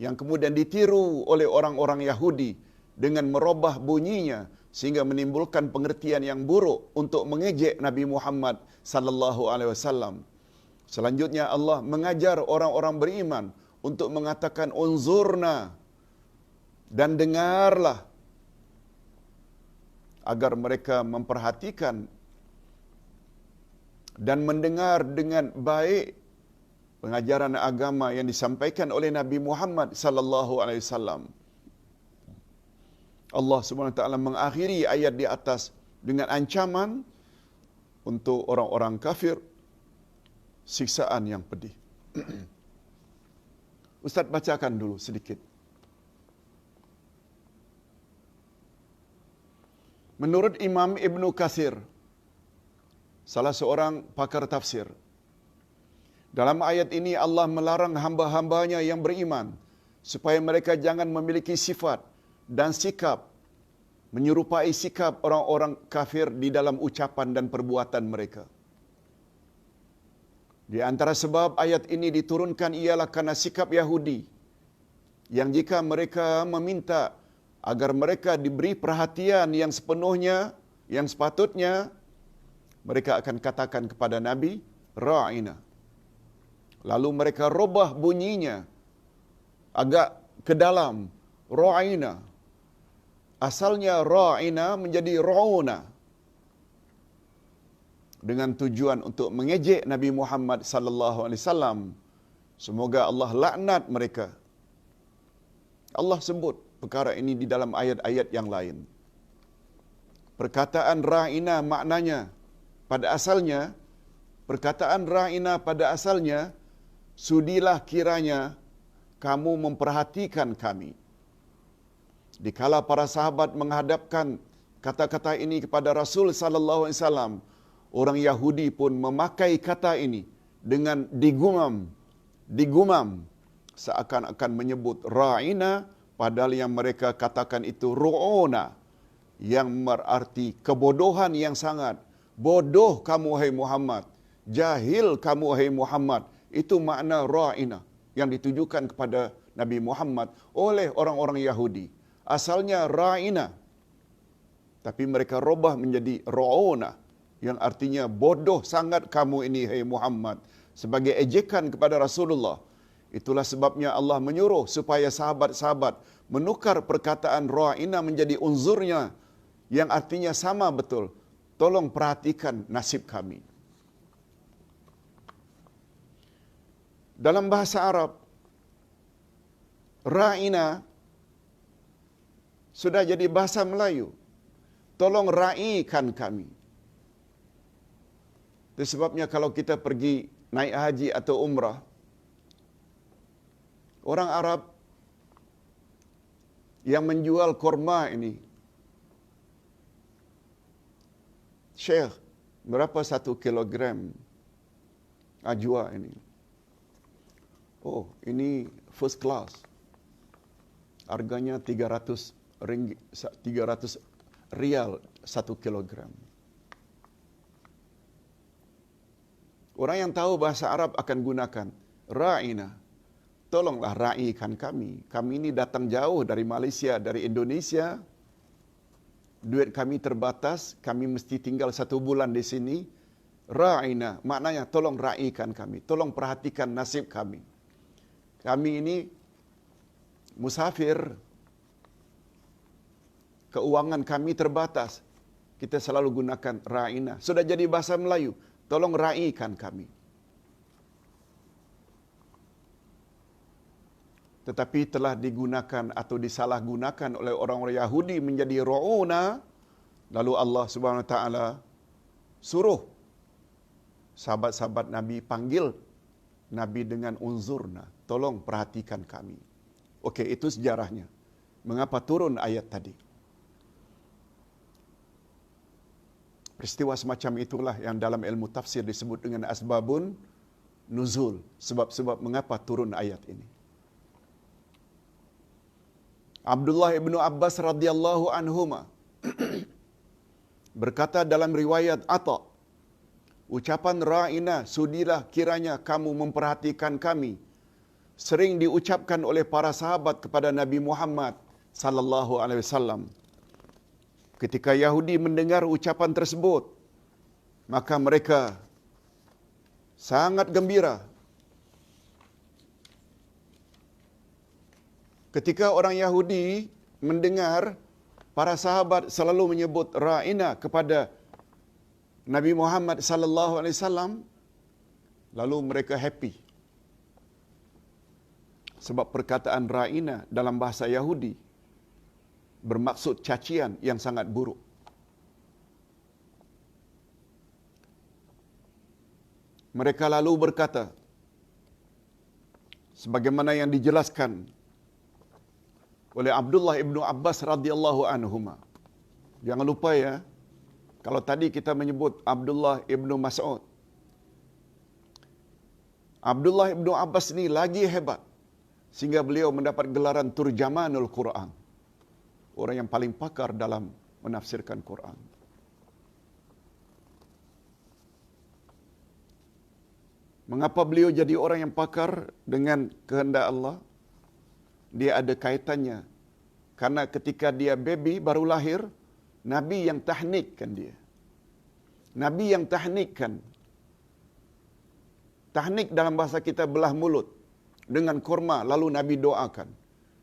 yang kemudian ditiru oleh orang-orang Yahudi dengan merubah bunyinya sehingga menimbulkan pengertian yang buruk untuk mengejek Nabi Muhammad sallallahu alaihi wasallam. Selanjutnya Allah mengajar orang-orang beriman untuk mengatakan unzurna, dan dengarlah, agar mereka memperhatikan dan mendengar dengan baik pengajaran agama yang disampaikan oleh Nabi Muhammad sallallahu alaihi wasallam. Allah Subhanahu wa taala mengakhiri ayat di atas dengan ancaman untuk orang-orang kafir siksaan yang pedih. Ustaz bacakan dulu sedikit. Menurut Imam Ibnu Katsir, salah seorang pakar tafsir, dalam ayat ini Allah melarang hamba-hambanya yang beriman supaya mereka jangan memiliki sifat dan sikap menyerupai sikap orang-orang kafir di dalam ucapan dan perbuatan mereka. Di antara sebab ayat ini diturunkan ialah karena sikap Yahudi yang jika mereka meminta agar mereka diberi perhatian yang sepenuhnya, yang sepatutnya, mereka akan katakan kepada Nabi, ra'ina. Lalu mereka rubah bunyinya agak ke dalam, ra'ina. Asalnya ra'ina menjadi ra'una, dengan tujuan untuk mengejek Nabi Muhammad sallallahu alaihi wasallam. Semoga Allah laknat mereka. Allah sebut perkara ini di dalam ayat-ayat yang lain. Perkataan ra'ina maknanya pada asalnya, perkataan ra'ina pada asalnya, sudilah kiranya kamu memperhatikan kami. Dikala para sahabat menghadapkan kata-kata ini kepada Rasul sallallahu alaihi wasallam, orang Yahudi pun memakai kata ini dengan digumam seakan-akan menyebut ra'ina, padahal yang mereka katakan itu ru'una, yang berarti kebodohan yang sangat. Bodoh kamu hai Muhammad, jahil kamu hai Muhammad. Itu makna ra'ina yang ditujukan kepada Nabi Muhammad oleh orang-orang Yahudi. Asalnya ra'ina, tapi mereka robah menjadi ru'una, yang artinya bodoh sangat kamu ini hai Muhammad, sebagai ejekan kepada Rasulullah. Itulah sebabnya Allah menyuruh supaya sahabat-sahabat menukar perkataan ra'ina menjadi unzurnya, yang artinya sama betul. Tolong perhatikan nasib kami. Dalam bahasa Arab, ra'ina sudah jadi bahasa Melayu. Tolong ra'ikan kami. Itu sebabnya kalau kita pergi naik haji atau umrah, orang Arab yang menjual kurma ini, Syekh, berapa 1 kilogram ajwa ini? Oh, ini first class. Harganya 300 rial 1 kilogram. Orang yang tahu bahasa Arab akan gunakan ra'ina. Tolonglah ra'ikan kami. Kami ini datang jauh dari Malaysia, dari Indonesia. Duit kami terbatas, kami mesti tinggal 1 bulan di sini. Ra'ina, maknanya tolong ra'ikan kami. Tolong perhatikan nasib kami. Kami ini musafir. Keuangan kami terbatas. Kita selalu gunakan ra'ina. Sudah jadi bahasa Melayu. Tolong ra'ikan kami. Tetapi telah digunakan atau disalahgunakan oleh orang-orang Yahudi menjadi ru'una. Lalu Allah Subhanahu wa taala suruh sahabat-sahabat Nabi panggil Nabi dengan unzurna. Tolong perhatikan kami. Okey, itu sejarahnya. Mengapa turun ayat tadi? Peristiwa semacam itulah yang dalam ilmu tafsir disebut dengan asbabun nuzul. Sebab-sebab mengapa turun ayat ini. Abdullah ibnu Abbas radhiyallahu anhuma berkata dalam riwayat Atha, ucapan ra'ina, sudilah kiranya kamu memperhatikan kami, sering diucapkan oleh para sahabat kepada Nabi Muhammad sallallahu alaihi wasallam. Ketika Yahudi mendengar ucapan tersebut, maka mereka sangat gembira. Ketika orang Yahudi mendengar para sahabat selalu menyebut ra'ina kepada Nabi Muhammad sallallahu alaihi wasallam, lalu mereka happy. Sebab perkataan ra'ina dalam bahasa Yahudi bermaksud cacian yang sangat buruk. Mereka lalu berkata, sebagaimana yang dijelaskan oleh Abdullah ibnu Abbas radhiyallahu anhuma. Jangan lupa ya, kalau tadi kita menyebut Abdullah ibnu Mas'ud, Abdullah ibnu Abbas ini lagi hebat sehingga beliau mendapat gelaran Turjamanul Quran, orang yang paling pakar dalam menafsirkan Quran. Mengapa beliau jadi orang yang pakar dengan kehendak Allah? Dia ada kaitannya. Karena ketika dia baby baru lahir, Nabi yang tahnikkan dia. Nabi yang tahnikkan. Tahnik dalam bahasa kita belah mulut dengan kurma, lalu Nabi doakan,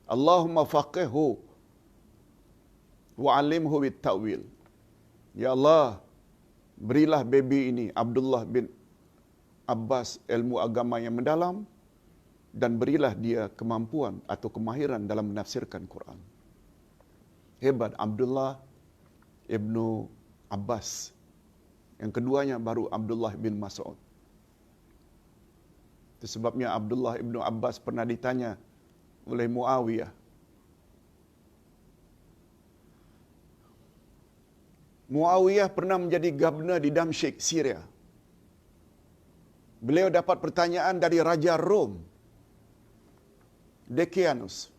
Allahumma faqihhu wa'alimhu bit ta'wil. Ya Allah, berilah baby ini Abdullah bin Abbas ilmu agama yang mendalam, dan berilah dia kemampuan atau kemahiran dalam menafsirkan Quran. Hebat Abdullah ibnu Abbas. Yang keduanya baru Abdullah bin Mas'ud. Itu sebabnya Abdullah ibnu Abbas pernah ditanya oleh Muawiyah. Muawiyah pernah menjadi gubernur di Damsyik, Syria. Beliau dapat pertanyaan dari Raja Rom, Decianus.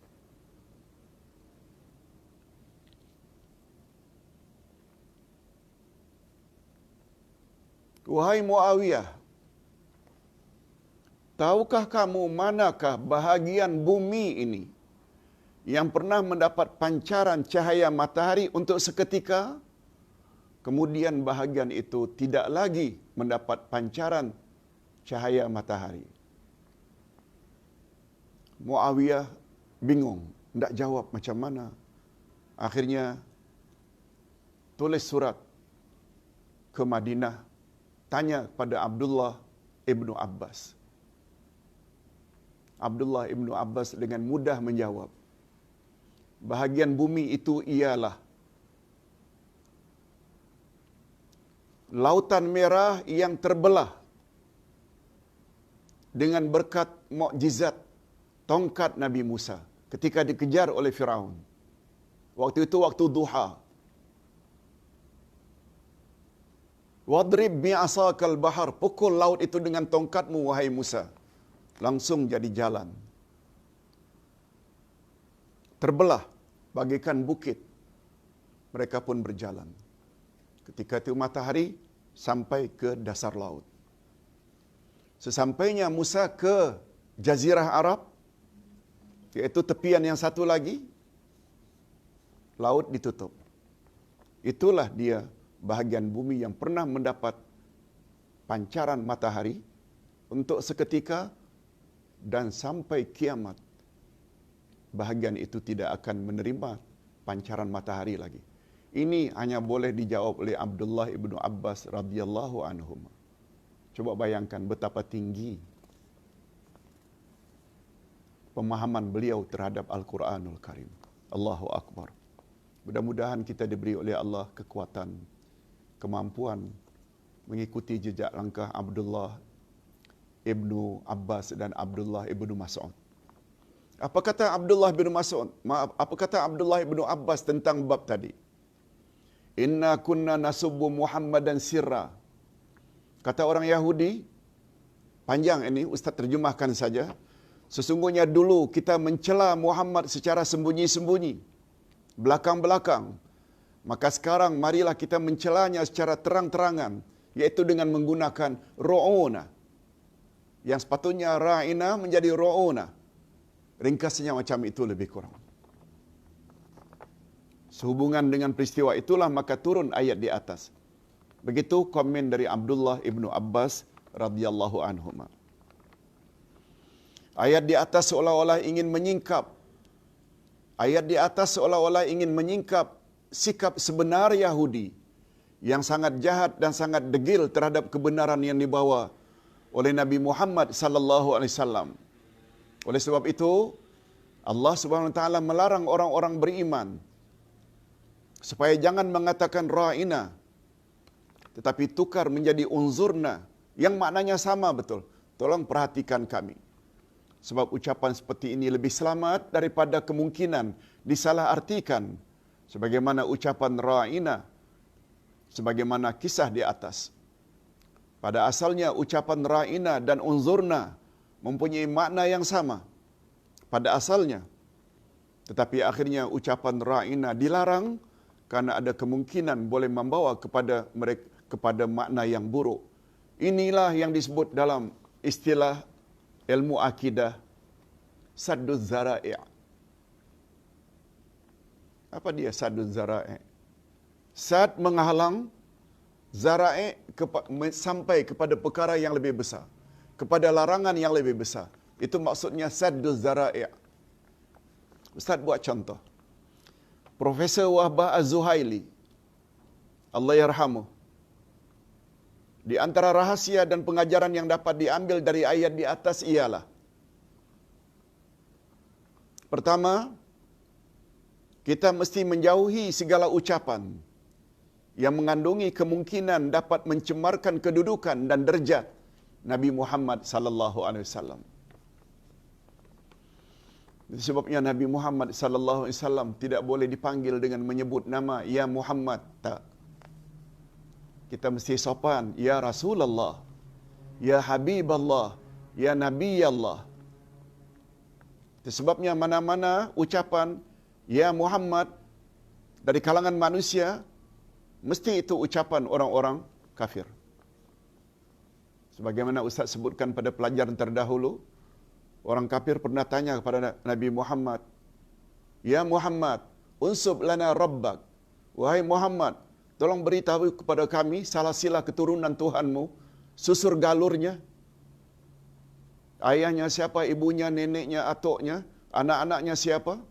Wahai Muawiyah, tahukah kamu manakah bahagian bumi ini yang pernah mendapat pancaran cahaya matahari untuk seketika, kemudian bahagian itu tidak lagi mendapat pancaran cahaya matahari? Muawiyah bingung, tidak jawab macam mana. Akhirnya tulis surat ke Madinah, tanya pada Abdullah ibnu Abbas. Abdullah ibnu Abbas dengan mudah menjawab, bahagian bumi itu ialah Lautan Merah yang terbelah dengan berkat mukjizat tongkat Nabi Musa ketika dikejar oleh Firaun. Waktu itu waktu duha. Wadrib bi'asakal bahar, pukul laut itu dengan tongkatmu wahai Musa. Langsung jadi jalan. Terbelah bagaikan bukit. Mereka pun berjalan. Ketika itu matahari sampai ke dasar laut. Sesampainya Musa ke Jazirah Arab, iaitu tepian yang satu lagi, laut ditutup. Itulah dia bahagian bumi yang pernah mendapat pancaran matahari untuk seketika, dan sampai kiamat bahagian itu tidak akan menerima pancaran matahari lagi. Ini hanya boleh dijawab oleh Abdullah ibnu Abbas radhiyallahu anhum. Coba bayangkan betapa tinggi pemahaman beliau terhadap Al-Quranul Karim. Allahu Akbar. Mudah-mudahan kita diberi oleh Allah kekuatan, kemampuan mengikuti jejak langkah Abdullah ibnu Abbas dan Abdullah ibnu Mas'ud. Apa kata Abdullah ibnu Mas'ud? Apa kata Abdullah ibnu Abbas tentang bab tadi? Inna kunna nasubbu Muhammadan sirra. Kata orang Yahudi, panjang ini, Ustaz terjemahkan saja. Sesungguhnya dulu kita mencela Muhammad secara sembunyi-sembunyi, belakang-belakang. Maka sekarang marilah kita mencelanya secara terang-terangan, yaitu dengan menggunakan ru'una. Yang sepatutnya ra'ina menjadi ru'una. Ringkasnya macam itu lebih kurang. Sehubungan dengan peristiwa itulah maka turun ayat di atas. Begitu komen dari Abdullah ibnu Abbas radhiyallahu anhuma. Ayat di atas seolah-olah ingin menyingkap. Ayat di atas seolah-olah ingin menyingkap sikap sebenar Yahudi yang sangat jahat dan sangat degil terhadap kebenaran yang dibawa oleh Nabi Muhammad sallallahu alaihi wasallam. Oleh sebab itu, Allah Subhanahu wa taala melarang orang-orang beriman supaya jangan mengatakan ra'ina, tetapi tukar menjadi unzurna, yang maknanya sama betul. Tolong perhatikan kami. Sebab ucapan seperti ini lebih selamat daripada kemungkinan disalahartikan sebagaimana ucapan ra'ina, sebagaimana kisah di atas. Pada asalnya ucapan ra'ina dan unzurna mempunyai makna yang sama pada asalnya. Tetapi akhirnya ucapan ra'ina dilarang karena ada kemungkinan boleh membawa kepada makna yang buruk. Inilah yang disebut dalam istilah ilmu akidah sadduz zara'i'. Apa dia sadduz zara'i'? Sad menghalang, zara'i' sampai kepada perkara yang lebih besar, kepada larangan yang lebih besar. Itu maksudnya sadduz zara'i'. Ustaz buat contoh. Profesor Wahbah Az-Zuhaili, Allah yarhamuh, di antara rahasia dan pengajaran yang dapat diambil dari ayat di atas ialah, pertama, kita mesti menjauhi segala ucapan yang mengandungi kemungkinan dapat mencemarkan kedudukan dan derajat Nabi Muhammad sallallahu alaihi wasallam. Sebabnya Nabi Muhammad sallallahu alaihi wasallam tidak boleh dipanggil dengan menyebut nama ya Muhammad, tak. Kita mesti sopan, ya Rasulullah, ya Habiballah, ya Nabi Allah. Itu sebabnya mana-mana ucapan ya Muhammad dari kalangan manusia, mesti itu ucapan orang-orang kafir. Sebagaimana Ustaz sebutkan pada pelajaran terdahulu, orang kafir pernah tanya kepada Nabi Muhammad, ya Muhammad, unsub lana rabbak. Wahai Muhammad, tolong beritahu kepada kami salah sila keturunan Tuhanmu, susur galurnya. Ayahnya siapa, ibunya, neneknya, atuknya, anak-anaknya siapa?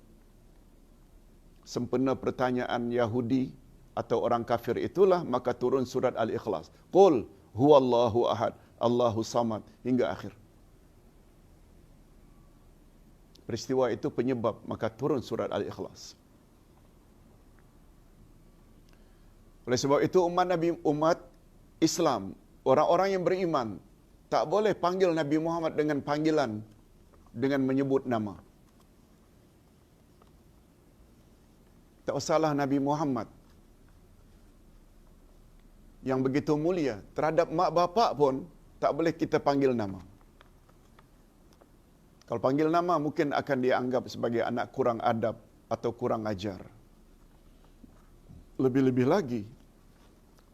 Sempena pertanyaan Yahudi atau orang kafir itulah, maka turun surat Al-Ikhlas. Qul huwallahu ahad, Allahu samad, hingga akhir. Peristiwa itu penyebab maka turun surat Al-Ikhlas. Oleh sebab itu umat Islam, orang-orang yang beriman, tak boleh panggil Nabi Muhammad dengan panggilan dengan menyebut nama. Tak usahlah Nabi Muhammad yang begitu mulia, terhadap mak bapak pun tak boleh kita panggil nama. Kalau panggil nama mungkin akan dianggap sebagai anak kurang adab atau kurang ajar. Lebih-lebih lagi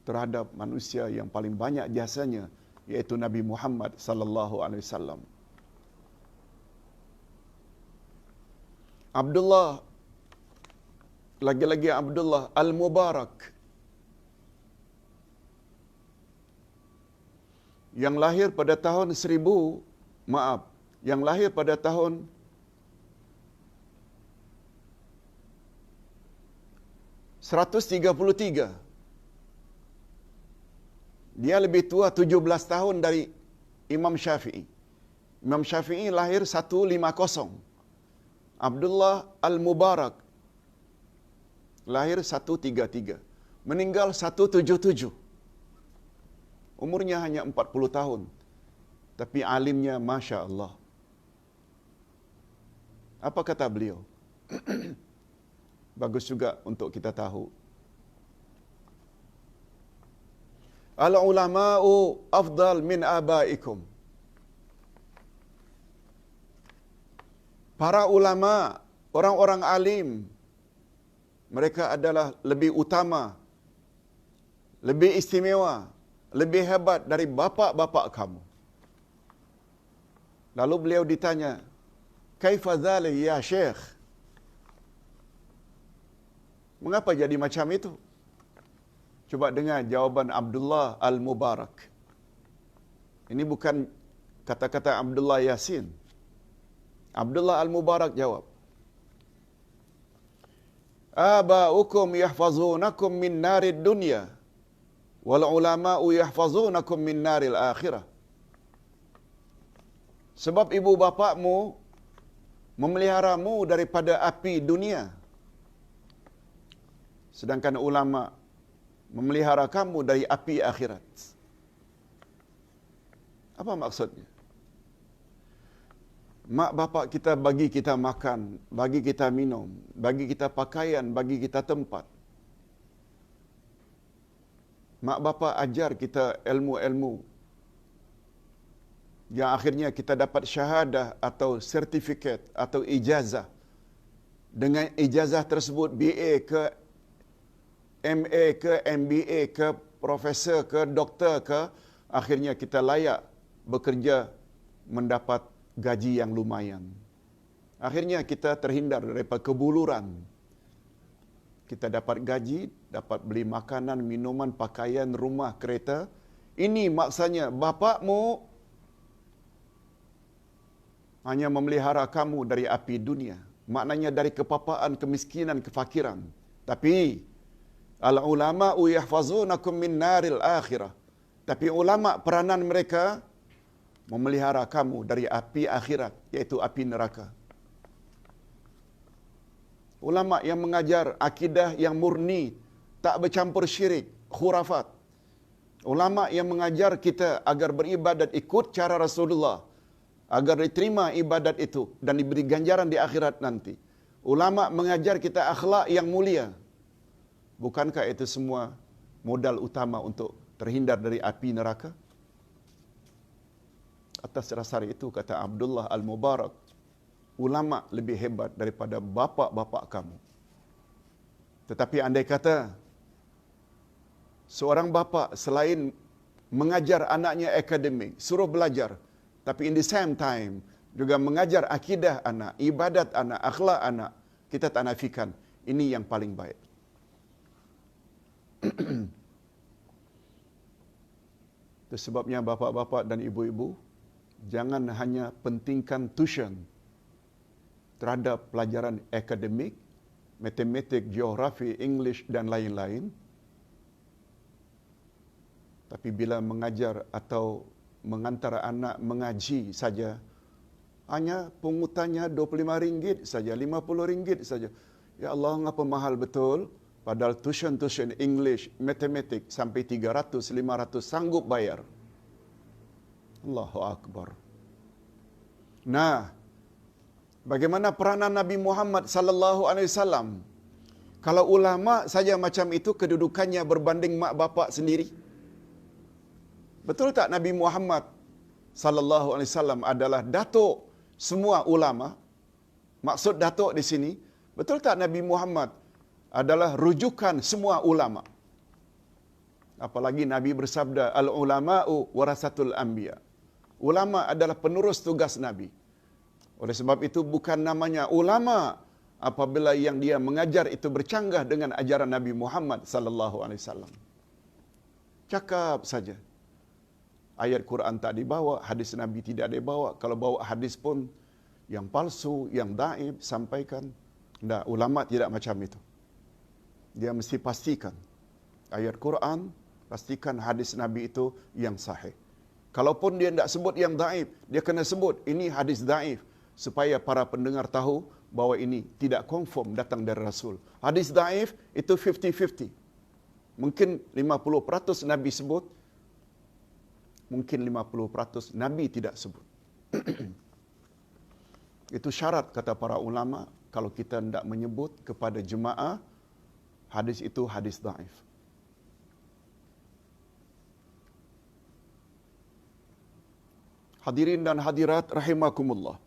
terhadap manusia yang paling banyak jasanya, yaitu Nabi Muhammad sallallahu alaihi wasallam. Abdullah, lagi-lagi Abdullah Al-Mubarak, yang lahir pada tahun 133. Dia lebih tua 17 tahun dari Imam Syafi'i. Imam Syafi'i lahir 150. Abdullah Al-Mubarak lahir 133. Meninggal 177. Umurnya hanya 40 tahun. Tapi alimnya Masya Allah. Apa kata beliau? Bagus juga untuk kita tahu. Al-ulama'u afdal min abaikum. Para ulama, orang-orang alim, mereka adalah lebih utama, lebih istimewa, lebih hebat dari bapa-bapa kamu. Lalu beliau ditanya, kaifa dzalik ya Syekh? Mengapa jadi macam itu? Cuba dengar jawaban Abdullah Al-Mubarak. Ini bukan kata-kata Abdullah Yasin. Abdullah Al-Mubarak jawab, aba'ukum yahfazunakum min narid dunya, wal ulama'u yahfazunakum min naril akhirah. Sebab ibu bapakmu memeliharamu daripada api dunia, sedangkan ulama memelihara kamu dari api akhirat. Apa maksudnya? Mak bapak kita bagi kita makan, bagi kita minum, bagi kita pakaian, bagi kita tempat. Mak bapak ajar kita ilmu-ilmu yang akhirnya kita dapat syahadah atau sertifikat atau ijazah. Dengan ijazah tersebut BA ke MA ke MBA ke profesor ke doktor ke, akhirnya kita layak bekerja mendapat gaji yang lumayan. Akhirnya kita terhindar daripada kebuluran. Kita dapat gaji, dapat beli makanan, minuman, pakaian, rumah, kereta. Ini maksudnya bapakmu hanya memelihara kamu dari api dunia. Maknanya dari kepapaan, kemiskinan, kefakiran. Tapi al-ulama'u yahfazunakum min naril akhirah. Tapi ulama peranan mereka memelihara kamu dari api akhirat, yaitu api neraka. Ulama yang mengajar akidah yang murni, tak bercampur syirik, khurafat. Ulama yang mengajar kita agar beribadat ikut cara Rasulullah, agar diterima ibadat itu dan diberi ganjaran di akhirat nanti. Ulama mengajar kita akhlak yang mulia. Bukankah itu semua modal utama untuk terhindar dari api neraka? Atas dasar itu kata Abdullah Al-Mubarak, ulama lebih hebat daripada bapa-bapa kamu. Tetapi andai kata seorang bapa selain mengajar anaknya akademik, suruh belajar, tapi in the same time juga mengajar akidah anak, ibadat anak, akhlak anak, kita tak nafikan ini yang paling baik. Itu sebabnya bapa-bapa dan ibu-ibu, jangan hanya pentingkan tuition terhadap pelajaran akademik, matematik, geografi, English dan lain-lain. Tapi bila mengajar atau mengantar anak mengaji saja, hanya pungutannya RM25 saja, RM50 saja. Ya Allah, ngapa mahal betul? Padahal tuition English, matematik sampai 300, 500 sanggup bayar. Allahu Akbar. Nah, bagaimana peranan Nabi Muhammad sallallahu alaihi wasallam? Kalau ulama saja macam itu, kedudukannya berbanding mak bapak sendiri. Betul tak Nabi Muhammad sallallahu alaihi wasallam adalah datuk semua ulama? Maksud datuk di sini, betul tak Nabi Muhammad adalah rujukan semua ulama? Apalagi Nabi bersabda, al-ulama'u warasatul anbiya. Ulama adalah penerus tugas Nabi. Oleh sebab itu bukan namanya ulama apabila yang dia mengajar itu bercanggah dengan ajaran Nabi Muhammad sallallahu alaihi wasallam. Cakap saja. Ayat Quran tak dibawa, hadis Nabi tidak dibawa. Kalau bawa hadis pun yang palsu, yang daif sampaikan. Tidak, ulama tidak macam itu. Dia mesti pastikan ayat Quran, pastikan hadis Nabi itu yang sahih. Kalaupun dia tidak sebut yang daif, dia kena sebut ini hadis daif supaya para pendengar tahu bahawa ini tidak confirm datang dari Rasul. Hadis daif itu 50-50. Mungkin 50% Nabi sebut, mungkin 50% Nabi tidak sebut. Itu syarat kata para ulama kalau kita tidak menyebut kepada jemaah hadis itu hadis daif. Hadirin dan hadirat rahimakumullah.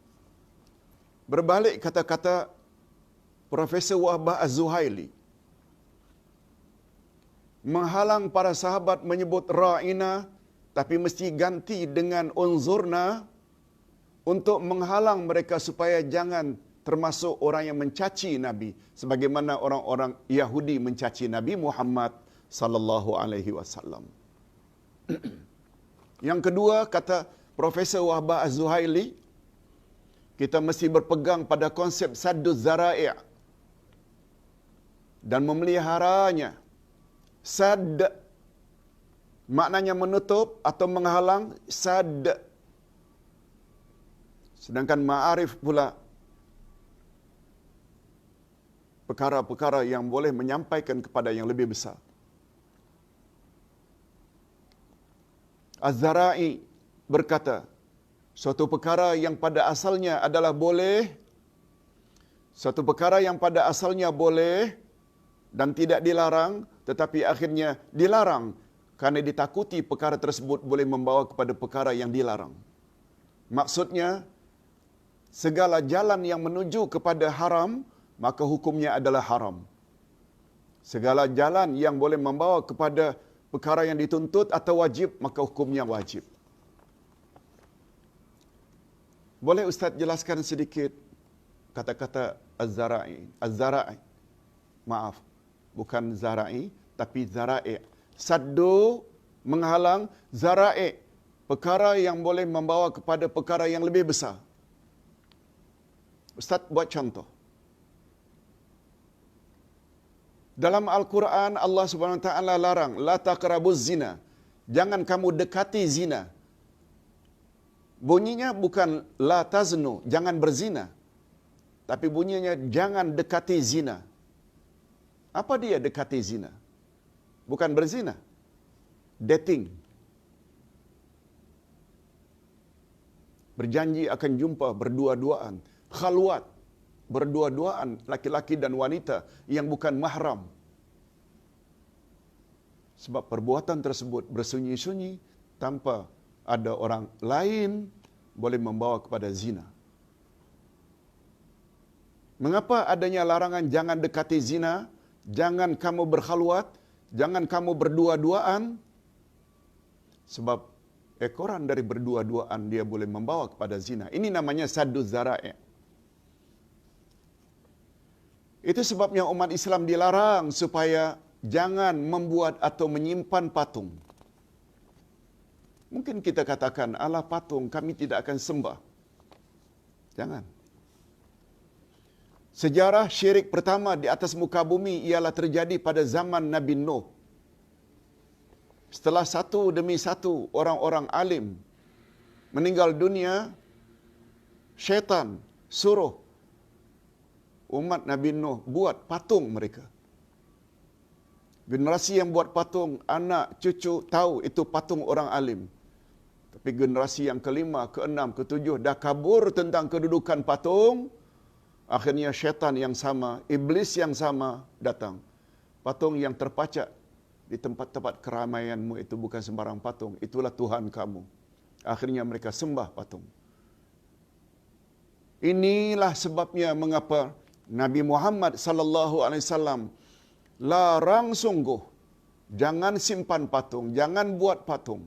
Berbalik kata-kata Profesor Wahbah Az-Zuhaili, menghalang para sahabat menyebut ra'ina, tapi mesti ganti dengan unzurna untuk menghalang mereka supaya jangan termasuk orang yang mencaci Nabi sebagaimana orang-orang Yahudi mencaci Nabi Muhammad sallallahu alaihi wasallam. Yang kedua, kata Profesor Wahbah Az-Zuhaili, kita mesti berpegang pada konsep sadduz zara'i' dan memeliharanya. Sadd maknanya menutup atau menghalang, sadd. Sedangkan ma'arif pula perkara-perkara yang boleh menyampaikan kepada yang lebih besar. Az-Zara'i berkata, suatu perkara yang pada asalnya adalah boleh, suatu perkara yang pada asalnya boleh dan tidak dilarang, tetapi akhirnya dilarang kerana ditakuti perkara tersebut boleh membawa kepada perkara yang dilarang. Maksudnya, segala jalan yang menuju kepada haram, maka hukumnya adalah haram. Segala jalan yang boleh membawa kepada perkara yang dituntut atau wajib, maka hukumnya wajib. Boleh Ustaz jelaskan sedikit kata-kata Az-Zara'i? Az-Zara'i, maaf, bukan Zara'i, tapi Zara'i. Saddu, menghalang, Zara'i, perkara yang boleh membawa kepada perkara yang lebih besar. Ustaz buat contoh. Dalam Al-Quran Allah Subhanahu Wa Taala larang, la taqrabuz zina. Jangan kamu dekati zina. Bunyinya bukan la taznu, jangan berzina. Tapi bunyinya jangan dekati zina. Apa dia dekati zina? Bukan berzina. Dating. berjanji akan jumpa berdua-duaan, khalwat, berdua-duaan laki-laki dan wanita yang bukan mahram. Sebab perbuatan tersebut bersunyi-sunyi tanpa ada orang lain boleh membawa kepada zina. Mengapa adanya larangan jangan dekati zina, jangan kamu berkhalwat, jangan kamu berdua-duaan? Sebab ekoran dari berdua-duaan dia boleh membawa kepada zina. Ini namanya sadduz zara'i'. Itu sebabnya umat Islam dilarang supaya jangan membuat atau menyimpan patung. Mungkin kita katakan, alah patung kami tidak akan sembah. Jangan. Sejarah syirik pertama di atas muka bumi ialah terjadi pada zaman Nabi Nuh. Setelah satu demi satu orang-orang alim meninggal dunia, syaitan suruh umat Nabi Nuh buat patung mereka. Generasi yang buat patung, anak, cucu tahu itu patung orang alim. Tapi generasi yang kelima, keenam, ketujuh dah kabur tentang kedudukan patung. Akhirnya syaitan yang sama, iblis yang sama datang. Patung yang terpacak di tempat-tempat keramaianmu itu bukan sembarang patung. Itulah Tuhan kamu. Akhirnya mereka sembah patung. Inilah sebabnya mengapa Nabi Muhammad sallallahu alaihi wasallam larang sungguh jangan simpan patung, jangan buat patung.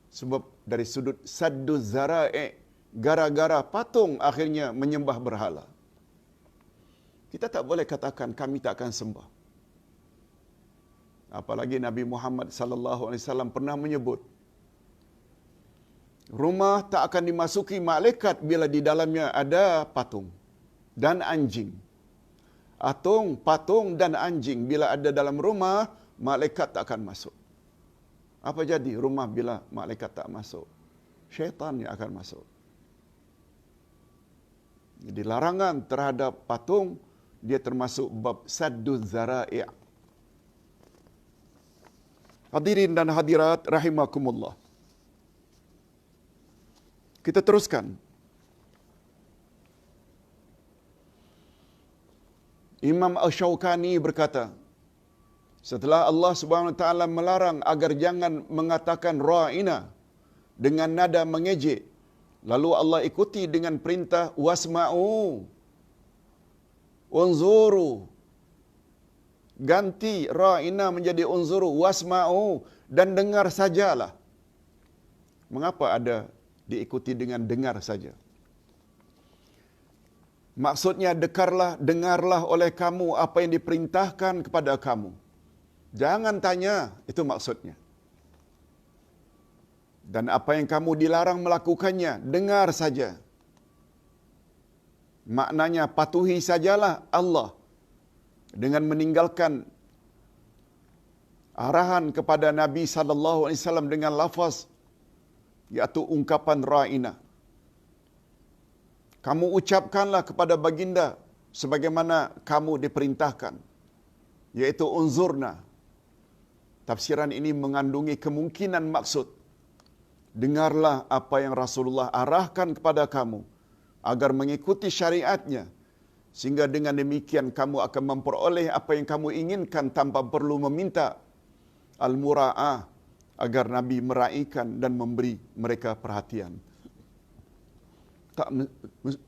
Sebab dari sudut sadduz zara'i', gara-gara patung akhirnya menyembah berhala. Kita tak boleh katakan kami tak akan sembah. Apalagi Nabi Muhammad sallallahu alaihi wasallam pernah menyebut rumah tak akan dimasuki malaikat bila di dalamnya ada patung dan anjing. Patung dan anjing bila ada dalam rumah, malaikat tak akan masuk. Apa jadi rumah bila malaikat tak masuk? Syaitan yang akan masuk. Jadi larangan terhadap patung, dia termasuk bab sadduz zara'i'. Hadirin dan hadirat rahimakumullah. Kita teruskan. Imam Asy-Syaukani berkata, setelah Allah Subhanahu wa taala melarang agar jangan mengatakan ra'ina dengan nada mengejek, lalu Allah ikuti dengan perintah wasma'u, unzuru. Ganti ra'ina menjadi unzuru, wasma'u, dan dengar sajalah. Mengapa ada diikuti dengan dengar saja? Maksudnya dengarlah oleh kamu apa yang diperintahkan kepada kamu. Jangan tanya, itu maksudnya. Dan apa yang kamu dilarang melakukannya, dengar saja. Maknanya patuhi sajalah Allah dengan meninggalkan arahan kepada Nabi sallallahu alaihi wasallam dengan lafaz iaitu ungkapan ra'ina. Kamu ucapkanlah kepada baginda sebagaimana kamu diperintahkan, yaitu unzurna. Tafsiran ini mengandungi kemungkinan maksud dengarlah apa yang Rasulullah arahkan kepada kamu agar mengikuti syariatnya, sehingga dengan demikian kamu akan memperoleh apa yang kamu inginkan tanpa perlu meminta al-mura'ah, agar Nabi meraihkan dan memberi mereka perhatian.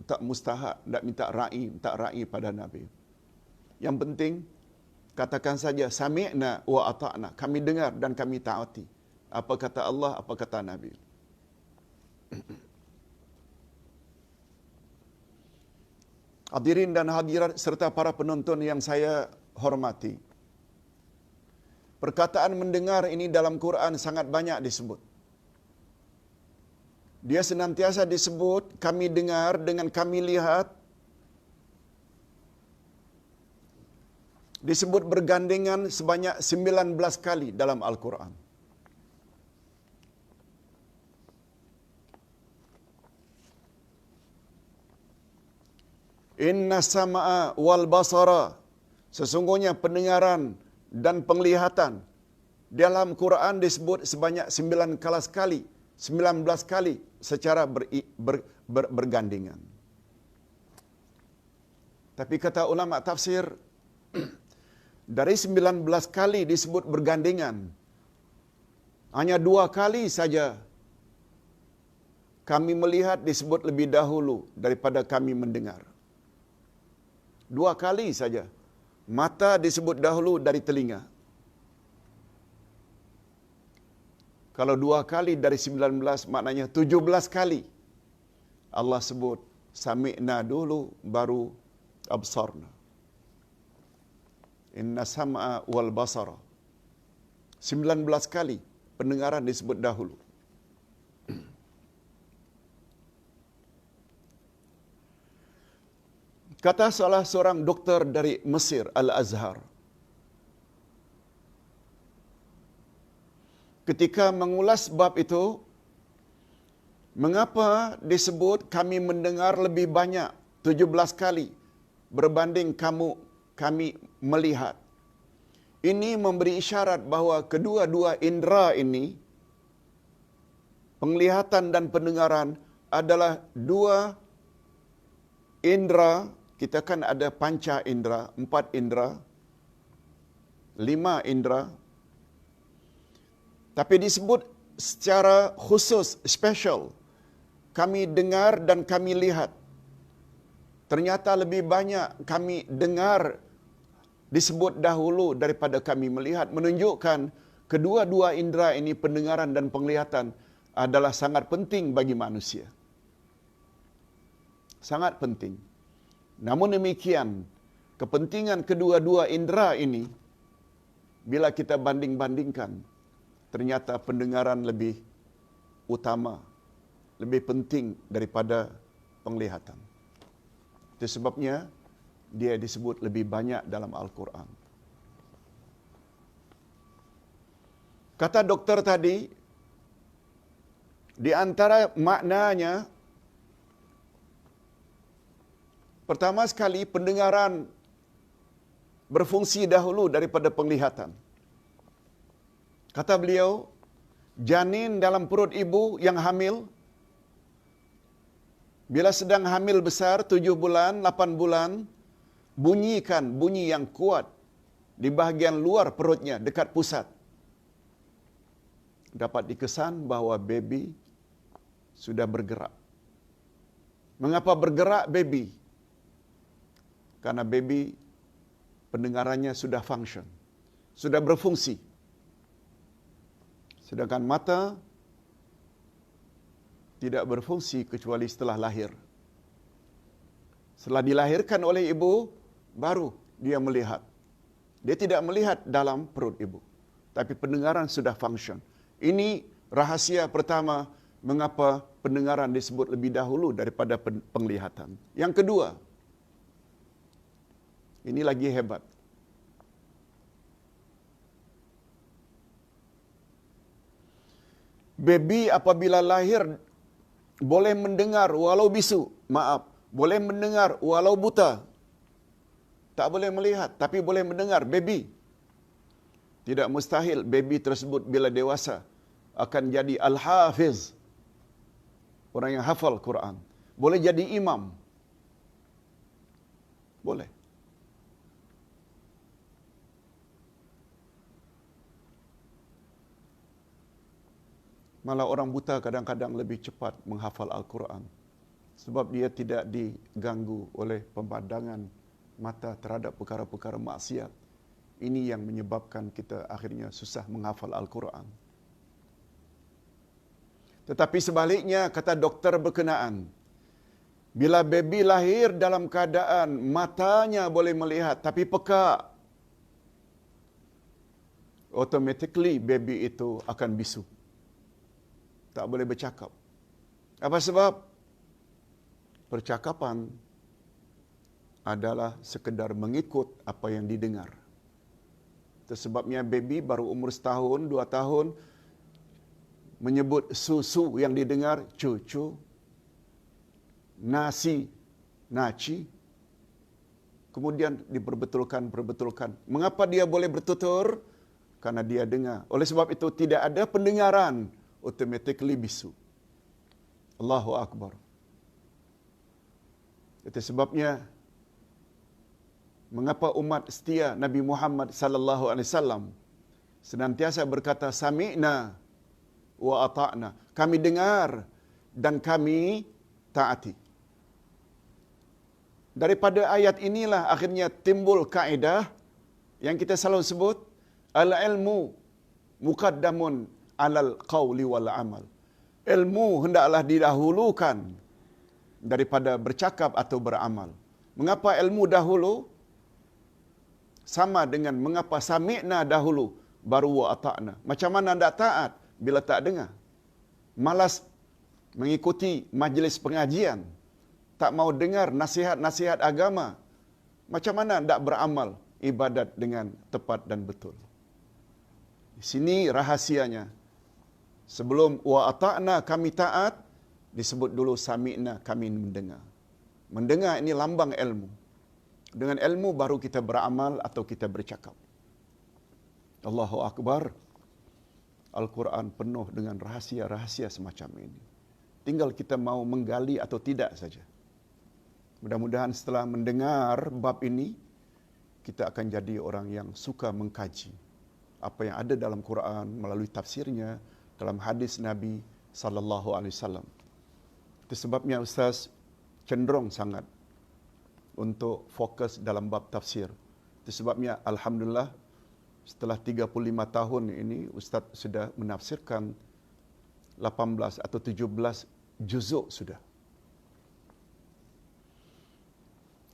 Tak mustahak nak minta ra'i pada Nabi. Yang penting katakan saja sami'na wa ata'na, kami dengar dan kami taati. Apa kata Allah, apa kata Nabi. Hadirin dan hadirat serta para penonton yang saya hormati. Perkataan mendengar ini dalam Quran sangat banyak disebut. Dia senantiasa disebut kami dengar dengan kami lihat. Disebut bergandengan sebanyak 19 kali dalam Al-Quran. Inna sama'a wal basara, sesungguhnya pendengaran dan penglihatan dalam Quran disebut sebanyak 9 kali 19 kali secara bergandengan. Tapi kata ulama tafsir, dari 19 kali disebut bergandengan, hanya 2 kali saja kami melihat disebut lebih dahulu daripada kami mendengar. 2 kali saja. Mata disebut dahulu dari telinga. Kalau 2 kali dari 19 maknanya 17 kali. Allah sebut sami'na dulu baru absarna. Inna sam'a wal basara. 19 kali pendengaran disebut dahulu. Kata salah seorang doktor dari Mesir, Al-Azhar, ketika mengulas bab itu, mengapa disebut kami mendengar lebih banyak 17 kali berbanding kami melihat. Ini memberi isyarat bahawa kedua-dua indera ini, penglihatan dan pendengaran, adalah 2 indera. Kita kan ada panca indera, 4 indera, 5 indera. Tapi disebut secara khusus, special. Kami dengar dan kami lihat. Ternyata lebih banyak kami dengar disebut dahulu daripada kami melihat, menunjukkan kedua-dua indera ini, pendengaran dan penglihatan, adalah sangat penting bagi manusia. Sangat penting. Namun demikian, kepentingan kedua-dua indera ini, bila kita banding-bandingkan, ternyata pendengaran lebih utama, lebih penting daripada penglihatan. Itu sebabnya dia disebut lebih banyak dalam Al-Quran. Kata doktor tadi, di antara maknanya, pertama sekali pendengaran berfungsi dahulu daripada penglihatan. Kata beliau, janin dalam perut ibu yang hamil, bila sedang hamil besar 7 bulan, 8 bulan, bunyikan bunyi yang kuat di bahagian luar perutnya dekat pusat. Dapat dikesan bahawa baby sudah bergerak. Mengapa bergerak baby? Karena baby pendengarannya sudah function, sudah berfungsi. Sedangkan mata tidak berfungsi kecuali setelah lahir. Setelah dilahirkan oleh ibu, baru dia melihat. Dia tidak melihat dalam perut ibu, tapi pendengaran sudah function. Ini rahasia pertama mengapa pendengaran disebut lebih dahulu daripada penglihatan. Yang kedua, ini lagi hebat. Baby apabila lahir boleh mendengar walau bisu, boleh mendengar walau buta. Tak boleh melihat, tapi boleh mendengar. Baby. Tidak mustahil baby tersebut bila dewasa akan jadi al-hafiz, orang yang hafal Quran. Boleh jadi imam. Boleh. Malah orang buta kadang-kadang lebih cepat menghafal Al-Quran. Sebab dia tidak diganggu oleh pemandangan mata terhadap perkara-perkara maksiat. Ini yang menyebabkan kita akhirnya susah menghafal Al-Quran. Tetapi sebaliknya, kata doktor berkenaan, bila baby lahir dalam keadaan matanya boleh melihat tapi pekak, automatically baby itu akan bisu. Tak boleh bercakap. Apa sebab? Percakapan adalah sekedar mengikut apa yang didengar. Itu sebabnya baby baru umur 1 tahun, 2 tahun, menyebut susu yang didengar, cucu, nasi, naci. Kemudian diperbetulkan. Mengapa dia boleh bertutur? Karena dia dengar. Oleh sebab itu tidak ada pendengaran automatically bisu. Allahu Akbar. Itu sebabnya mengapa umat setia Nabi Muhammad sallallahu alaihi wasallam senantiasa berkata sami'na wa ata'na. Kami dengar dan kami taati. Daripada ayat inilah akhirnya timbul kaedah yang kita selalu sebut al-ilmu muqaddamun alal qawli wal amal. Ilmu hendaklah didahulukan daripada bercakap atau beramal. Mengapa ilmu dahulu? Sama dengan mengapa sami'na dahulu baru wa ata'na. Macam mana nak taat bila tak dengar? Malas mengikuti majlis pengajian, tak mau dengar nasihat-nasihat agama. Macam mana nak beramal ibadat dengan tepat dan betul? Di sini rahasianya. Sebelum wa ata'na kami taat, disebut dulu sami'na kami mendengar. Mendengar ini lambang ilmu. Dengan ilmu baru kita beramal atau kita bercakap. Allahu Akbar. Al-Quran penuh dengan rahsia-rahsia semacam ini. Tinggal kita mau menggali atau tidak saja. Mudah-mudahan setelah mendengar bab ini, kita akan jadi orang yang suka mengkaji apa yang ada dalam Quran melalui tafsirnya, dalam hadis Nabi sallallahu alaihi wasallam. Itu sebabnya Ustaz cenderung sangat untuk fokus dalam bab tafsir. Itu sebabnya alhamdulillah setelah 35 tahun ini Ustaz sudah menafsirkan 18 atau 17 juzuk sudah.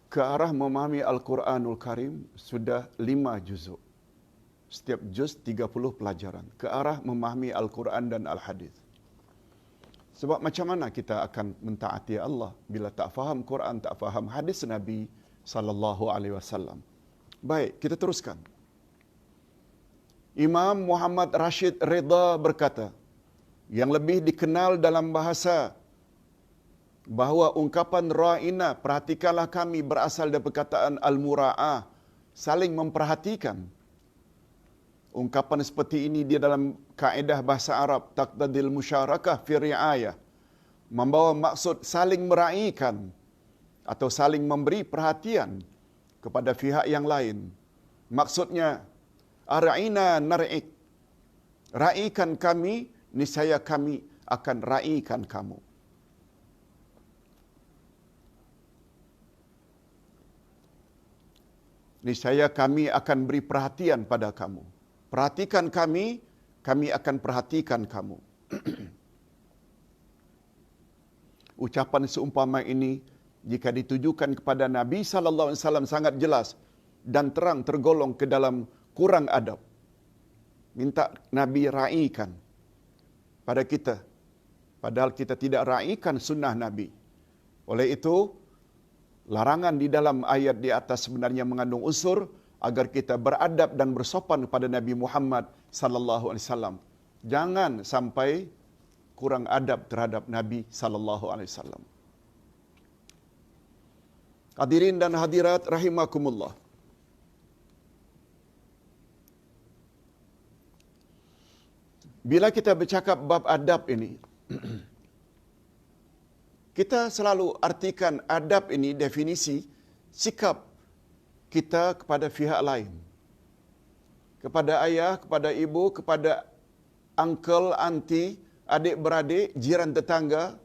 Ke arah memahami Al-Quranul Karim sudah 5 juzuk. Setiap juz 30 pelajaran. Ke arah memahami Al-Quran dan Al-Hadis. Sebab macam mana kita akan mentaati Allah bila tak faham Quran, tak faham hadis Nabi sallallahu alaihi wasallam. Baik, kita teruskan. Imam Muhammad Rashid Ridha berkata, yang lebih dikenal dalam bahasa bahawa ungkapan ra'ina, perhatikanlah kami, berasal dari perkataan al-mura'ah, saling memperhatikan. Ungkapan seperti ini dia dalam kaedah bahasa Arab taqtadil musyarakah fi ri'ayah, membawa maksud saling meraihkan atau saling memberi perhatian kepada pihak yang lain. Maksudnya ara'ina nar'ik, raikan kami, niscaya kami akan raikan kamu. Niscaya kami akan beri perhatian pada kamu. Perhatikan kami, kami akan perhatikan kamu. Ucapan seumpama ini jika ditujukan kepada Nabi sallallahu alaihi wasallam sangat jelas dan terang tergolong ke dalam kurang adab. Minta Nabi raikan pada kita, padahal kita tidak raikan sunnah Nabi. Oleh itu, larangan di dalam ayat di atas sebenarnya mengandung unsur agar kita beradab dan bersopan kepada Nabi Muhammad sallallahu alaihi wasallam. Jangan sampai kurang adab terhadap Nabi sallallahu alaihi wasallam. Hadirin dan hadirat rahimakumullah. Bila kita bercakap bab adab ini, kita selalu artikan adab ini definisi sikap kita kepada pihak lain. Kepada ayah, kepada ibu, kepada uncle, auntie, adik-beradik, jiran tetangga,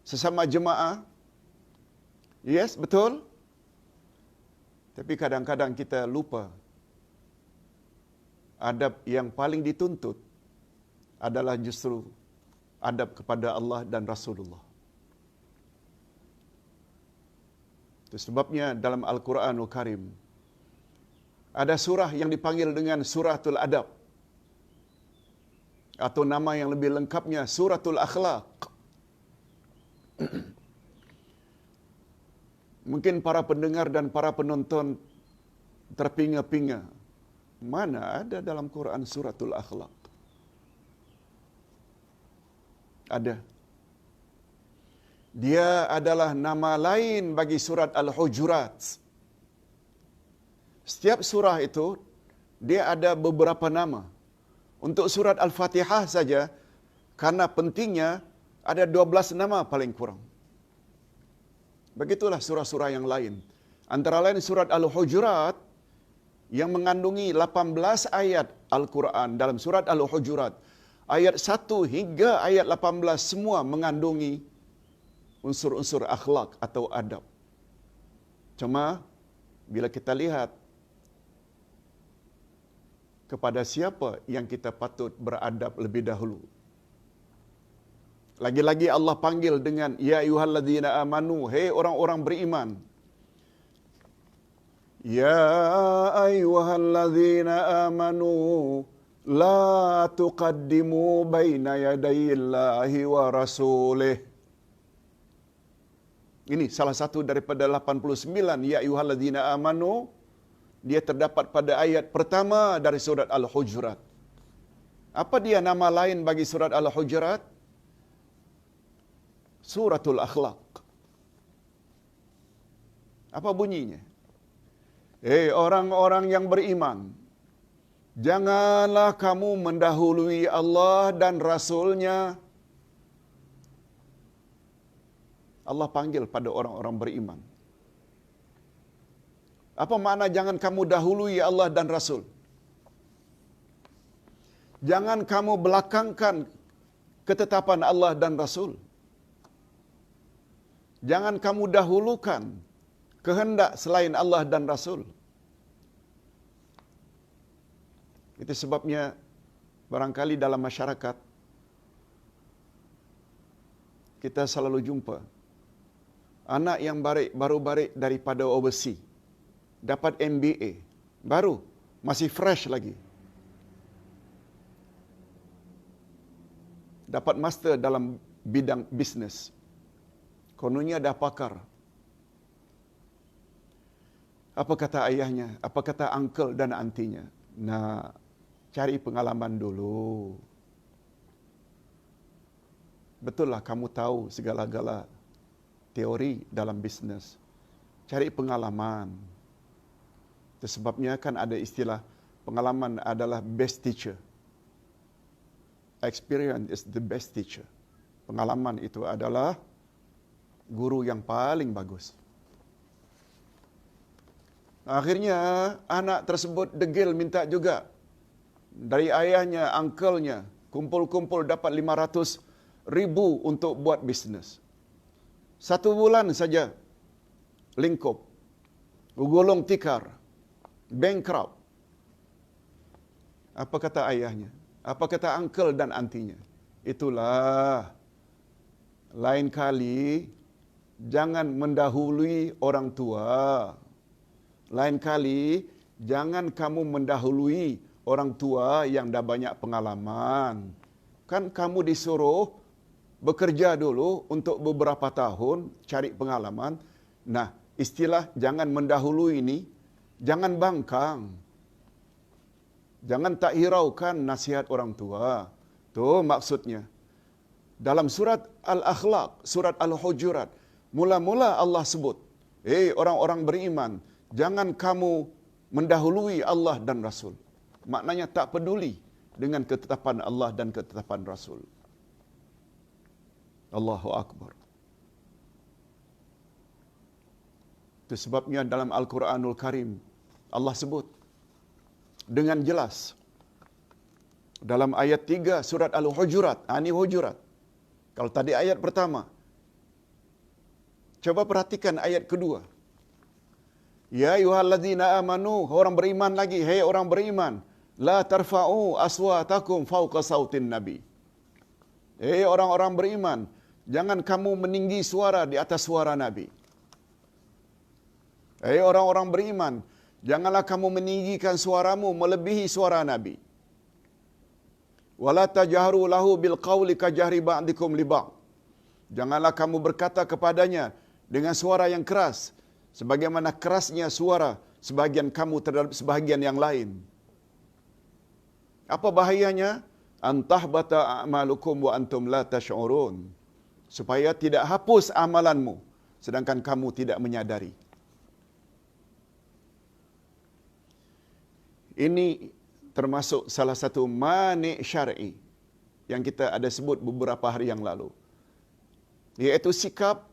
sesama jemaah. Yes, betul. Tapi kadang-kadang kita lupa adab yang paling dituntut adalah justru adab kepada Allah dan Rasulullah. Itu sebabnya dalam Al-Quranul Karim ada surah yang dipanggil dengan Suratul Adab, atau nama yang lebih lengkapnya Suratul Akhlaq. Mungkin para pendengar dan para penonton terpinga-pinga, mana ada dalam Quran Suratul Akhlaq? Ada. Dia adalah nama lain bagi surat Al-Hujurat. Setiap surah itu, dia ada beberapa nama. Untuk surat Al-Fatihah saja, Karena pentingnya ada 12 nama paling kurang. Begitulah surah-surah yang lain. Antara lain surat Al-Hujurat yang mengandungi 18 ayat Al-Quran. Dalam surat Al-Hujurat, ayat 1 hingga ayat 18 semua mengandungi unsur-unsur akhlak atau adab. Cuma bila kita lihat kepada siapa yang kita patut beradab lebih dahulu. Lagi-lagi Allah panggil dengan ya ayyuhalladzina amanu, hei orang-orang beriman. Ya ayyuhalladzina amanu la tuqaddimu baina yadayillahi wa rasulih. Ini salah satu daripada 89 ya ayyuhalladzina amanu. Dia terdapat pada ayat pertama dari surat Al-Hujurat. Apa dia nama lain bagi surat Al-Hujurat? Suratul Akhlaq. Apa bunyinya? Orang-orang yang beriman, janganlah kamu mendahului Allah dan Rasul-Nya. Allah panggil pada orang-orang beriman. Apa makna jangan kamu dahului Allah dan Rasul? Jangan kamu belakangkan ketetapan Allah dan Rasul. Jangan kamu dahulukan kehendak selain Allah dan Rasul. Itu sebabnya barangkali dalam masyarakat kita selalu jumpa anak yang baru balik daripada overseas, dapat MBA, baru, masih fresh lagi. Dapat master dalam bidang bisnes. Kononnya dah pakar. Apa kata ayahnya? Apa kata uncle dan antinya? Nah, cari pengalaman dulu. Betul lah kamu tahu segala-gala teori dalam bisnes. Cari pengalaman. Itu sebabnya kan ada istilah pengalaman adalah best teacher. Experience is the best teacher. Pengalaman itu adalah guru yang paling bagus. Akhirnya anak tersebut degil minta juga dari ayahnya, uncle-nya, kumpul-kumpul dapat 500,000 untuk buat bisnes. 1 bulan saja lingkup, gulung tikar, bankrupt. Apa kata ayahnya? Apa kata uncle dan antinya? Itulah, lain kali jangan mendahului orang tua. Lain kali jangan kamu mendahului orang tua yang dah banyak pengalaman. Kan kamu disuruh bekerja dulu untuk beberapa tahun, cari pengalaman. Nah, istilah jangan mendahului ini, jangan bangkang. Jangan tak hiraukan nasihat orang tua. Tu maksudnya. Dalam surat Al-Akhlaq, surat Al-Hujurat, mula-mula Allah sebut, orang-orang beriman, jangan kamu mendahului Allah dan Rasul. Maknanya tak peduli dengan ketetapan Allah dan ketetapan Rasul. Allahu Akbar. Itu sebabnya dalam Al-Quranul Karim, Allah sebut dengan jelas. Dalam ayat 3 surat Al-Hujurat, ini Hujurat. Kalau tadi ayat pertama, coba perhatikan ayat kedua. Ya ayyuhalladzina amanu, orang beriman lagi, hei orang beriman, la tarfa'u aswatakum fawqa sautin nabi. Hei orang-orang beriman, jangan kamu meninggi suara di atas suara Nabi. Hei orang-orang beriman, janganlah kamu meninggikan suaramu melebihi suara Nabi. Wala tajharu lahu bil qawli kajahri ba'dikum li ba'd. Janganlah kamu berkata kepadanya dengan suara yang keras, sebagaimana kerasnya suara sebahagian kamu terhadap sebahagian yang lain. Apa bahayanya? Antahbata a'malukum wa antum la tash'urun. Supaya tidak hapus amalanmu sedangkan kamu tidak menyadari. Ini termasuk salah satu mani' syar'i. yang kita ada sebut beberapa hari yang lalu. Iaitu sikap,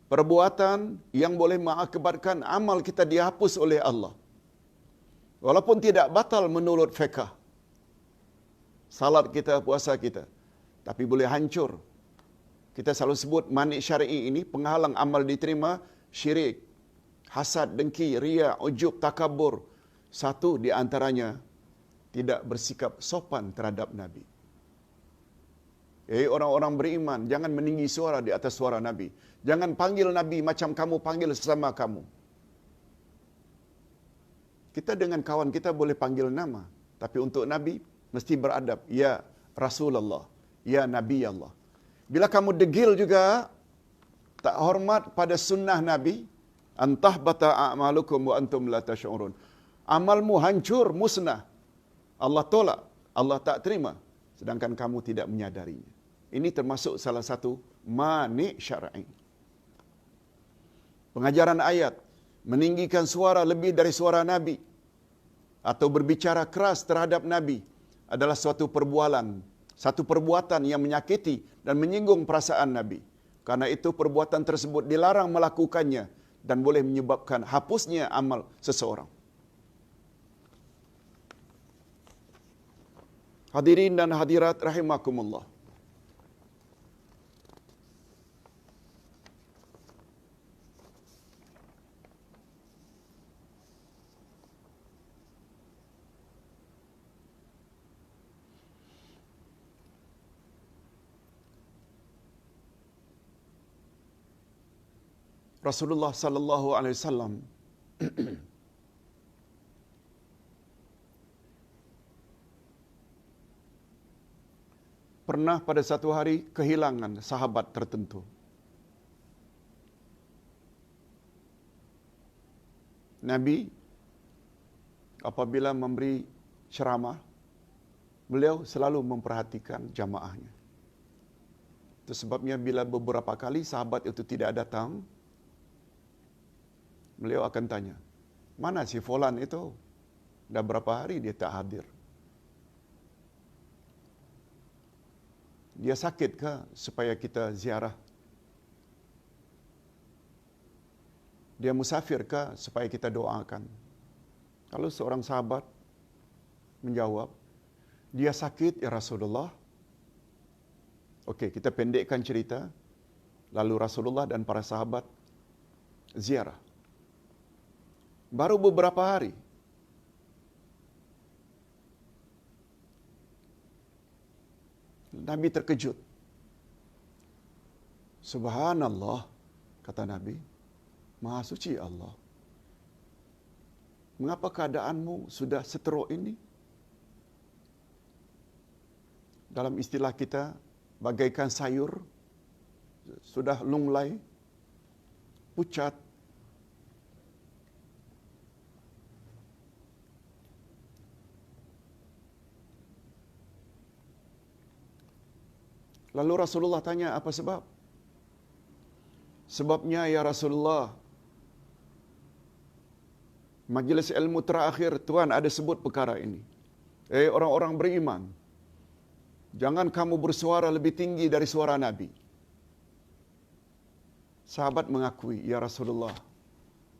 perbuatan yang boleh mengakibatkan amal kita dihapus oleh Allah. Walaupun tidak batal menurut fiqh. Salat kita, puasa kita. Tapi boleh hancur. Kita selalu sebut mani syar'i ini penghalang amal diterima, syirik, hasad, dengki, riya, ujub, takabur. Satu di antaranya tidak bersikap sopan terhadap Nabi. Orang-orang beriman, jangan meninggi suara di atas suara Nabi. Jangan panggil Nabi macam kamu panggil sesama kamu. Kita dengan kawan kita boleh panggil nama, tapi untuk Nabi mesti beradab. Ya Rasulullah, ya Nabi Allah. Bila kamu degil juga, tak hormat pada sunnah Nabi, antah bata a'malukum wa antum la tash'urun. Amalmu hancur, musnah. Allah tolak, Allah tak terima, sedangkan kamu tidak menyadarinya. Ini termasuk salah satu mani syar'i. Pengajaran ayat, meninggikan suara lebih dari suara Nabi atau berbicara keras terhadap Nabi adalah suatu perbuatan yang menyakiti dan menyinggung perasaan Nabi. Karena itu perbuatan tersebut dilarang melakukannya dan boleh menyebabkan hapusnya amal seseorang. Hadirin dan hadirat rahimakumullah. Rasulullah sallallahu alaihi wasallam pernah pada satu hari kehilangan sahabat tertentu. Nabi apabila memberi ceramah, beliau selalu memperhatikan jamaahnya. Itu sebabnya bila beberapa kali sahabat itu tidak datang, beliau akan tanya, mana si fulan itu? Dah berapa hari dia tak hadir? Dia sakit ke supaya kita ziarah? Dia musafir ke supaya kita doakan? Kalau seorang sahabat menjawab, dia sakit ya Rasulullah. Okey, kita pendekkan cerita. Lalu Rasulullah dan para sahabat ziarah. Baru beberapa hari, Nabi terkejut. Subhanallah, kata Nabi, Maha suci Allah. Mengapa keadaanmu sudah seteruk ini? Dalam istilah kita, bagaikan sayur, sudah lunglai, pucat. Lalu Rasulullah tanya, apa sebab? Sebabnya ya Rasulullah, majlis ilmu terakhir Tuhan ada sebut perkara ini. Orang-orang beriman, jangan kamu bersuara lebih tinggi dari suara Nabi. Sahabat mengakui, ya Rasulullah,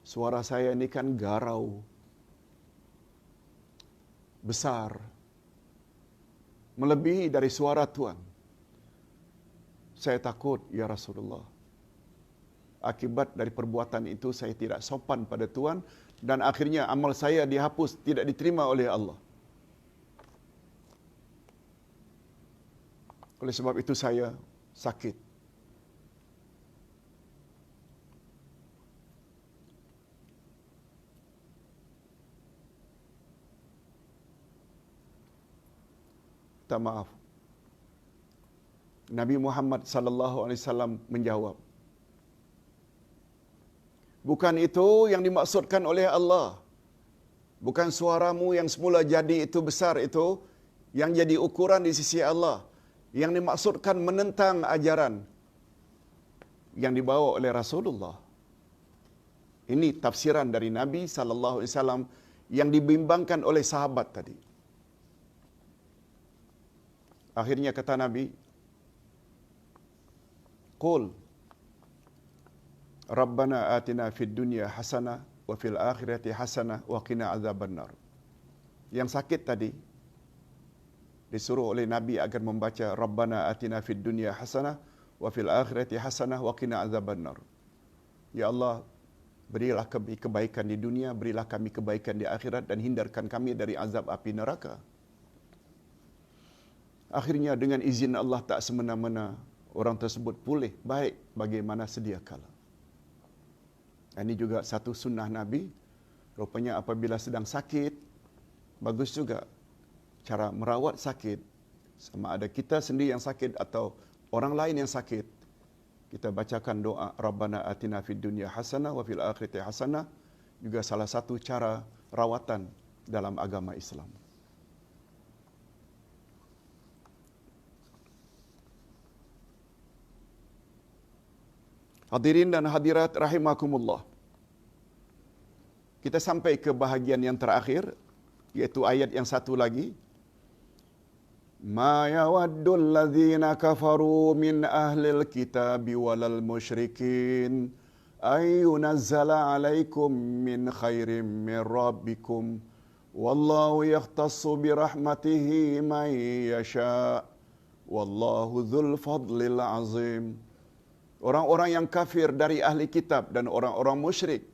suara saya ini kan garau, besar, melebihi dari suara Tuhan. Saya takut, ya Rasulullah, akibat dari perbuatan itu saya tidak sopan pada Tuhan dan akhirnya amal saya dihapus, tidak diterima oleh Allah. Oleh sebab itu saya sakit. Minta maaf. Nabi Muhammad sallallahu alaihi wasallam menjawab, bukan itu yang dimaksudkan oleh Allah. Bukan suaramu yang semula jadi itu besar itu yang jadi ukuran di sisi Allah. Yang dimaksudkan menentang ajaran yang dibawa oleh Rasulullah. Ini tafsiran dari Nabi sallallahu alaihi wasallam yang dibimbangkan oleh sahabat tadi. Akhirnya kata Nabi, Qul Rabbana atina fid dunya hasanah wa fil akhirati hasanah wa qina azabannar. Yang sakit tadi disuruh oleh Nabi agar membaca Rabbana atina fid dunya hasanah wa fil akhirati hasanah wa qina azabannar. Ya Allah, berilah kami kebaikan di dunia, berilah kami kebaikan di akhirat, dan hindarkan kami dari azab api neraka. Akhirnya dengan izin Allah tak semena-mena orang tersebut pulih baik bagaimana sedia kala. Ini juga satu sunnah Nabi. Rupanya apabila sedang sakit, bagus juga cara merawat sakit. Sama ada kita sendiri yang sakit atau orang lain yang sakit, kita bacakan doa Rabbana atina fid dunya hasanah wa fil akhirati hasanah, juga salah satu cara rawatan dalam agama Islam. Hadirin dan hadirat rahimakumullah. Kita sampai ke bahagian yang terakhir, yaitu ayat yang satu lagi. Ma yawaddul ladzina kafaru min ahlil kitabi walal musyrikin ay yunazzala alaikum min khairin min rabbikum wallahu yakhtassu birahmatihi man yasha wallahu dzul fadlil azim. Orang-orang yang kafir dari ahli kitab dan orang-orang musyrik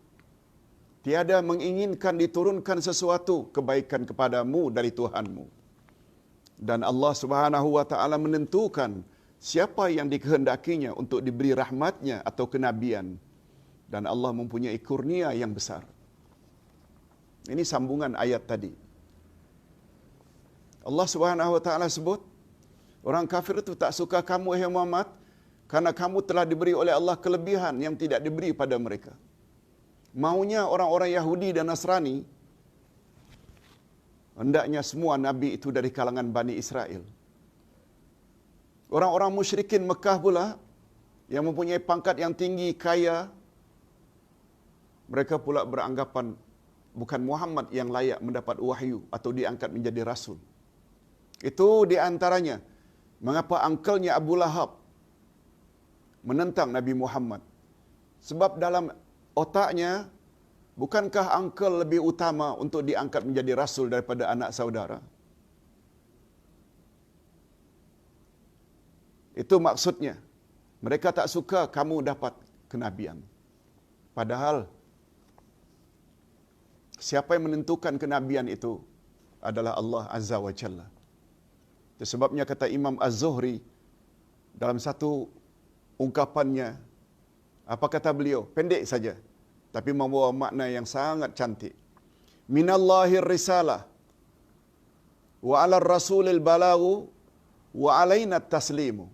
tiada menginginkan diturunkan sesuatu kebaikan kepadamu dari Tuhanmu. Dan Allah Subhanahu wa taala menentukan siapa yang dikehendakinya untuk diberi rahmatnya atau kenabian. Dan Allah mempunyai kurnia yang besar. Ini sambungan ayat tadi. Allah Subhanahu wa taala sebut, orang kafir itu tak suka kamu, wahai Muhammad, karena kamu telah diberi oleh Allah kelebihan yang tidak diberi pada mereka. Maunya orang-orang Yahudi dan Nasrani, hendaknya semua Nabi itu dari kalangan Bani Israel. Orang-orang musyrikin Mekah pula, yang mempunyai pangkat yang tinggi, kaya, mereka pula beranggapan bukan Muhammad yang layak mendapat wahyu atau diangkat menjadi Rasul. Itu di antaranya mengapa angkelnya Abu Lahab menentang Nabi Muhammad. Sebab dalam otaknya, bukankah angkel lebih utama untuk diangkat menjadi Rasul daripada anak saudara? Itu maksudnya. Mereka tak suka kamu dapat kenabian. Padahal, siapa yang menentukan kenabian itu adalah Allah Azza wa Jalla. Itu sebabnya kata Imam Az-Zuhri dalam satu ungkapannya, apa kata beliau? Pendek saja, tapi membawa makna yang sangat cantik. Minallahir risalah wa 'alar rasulil balaghu wa 'alaina taslimu.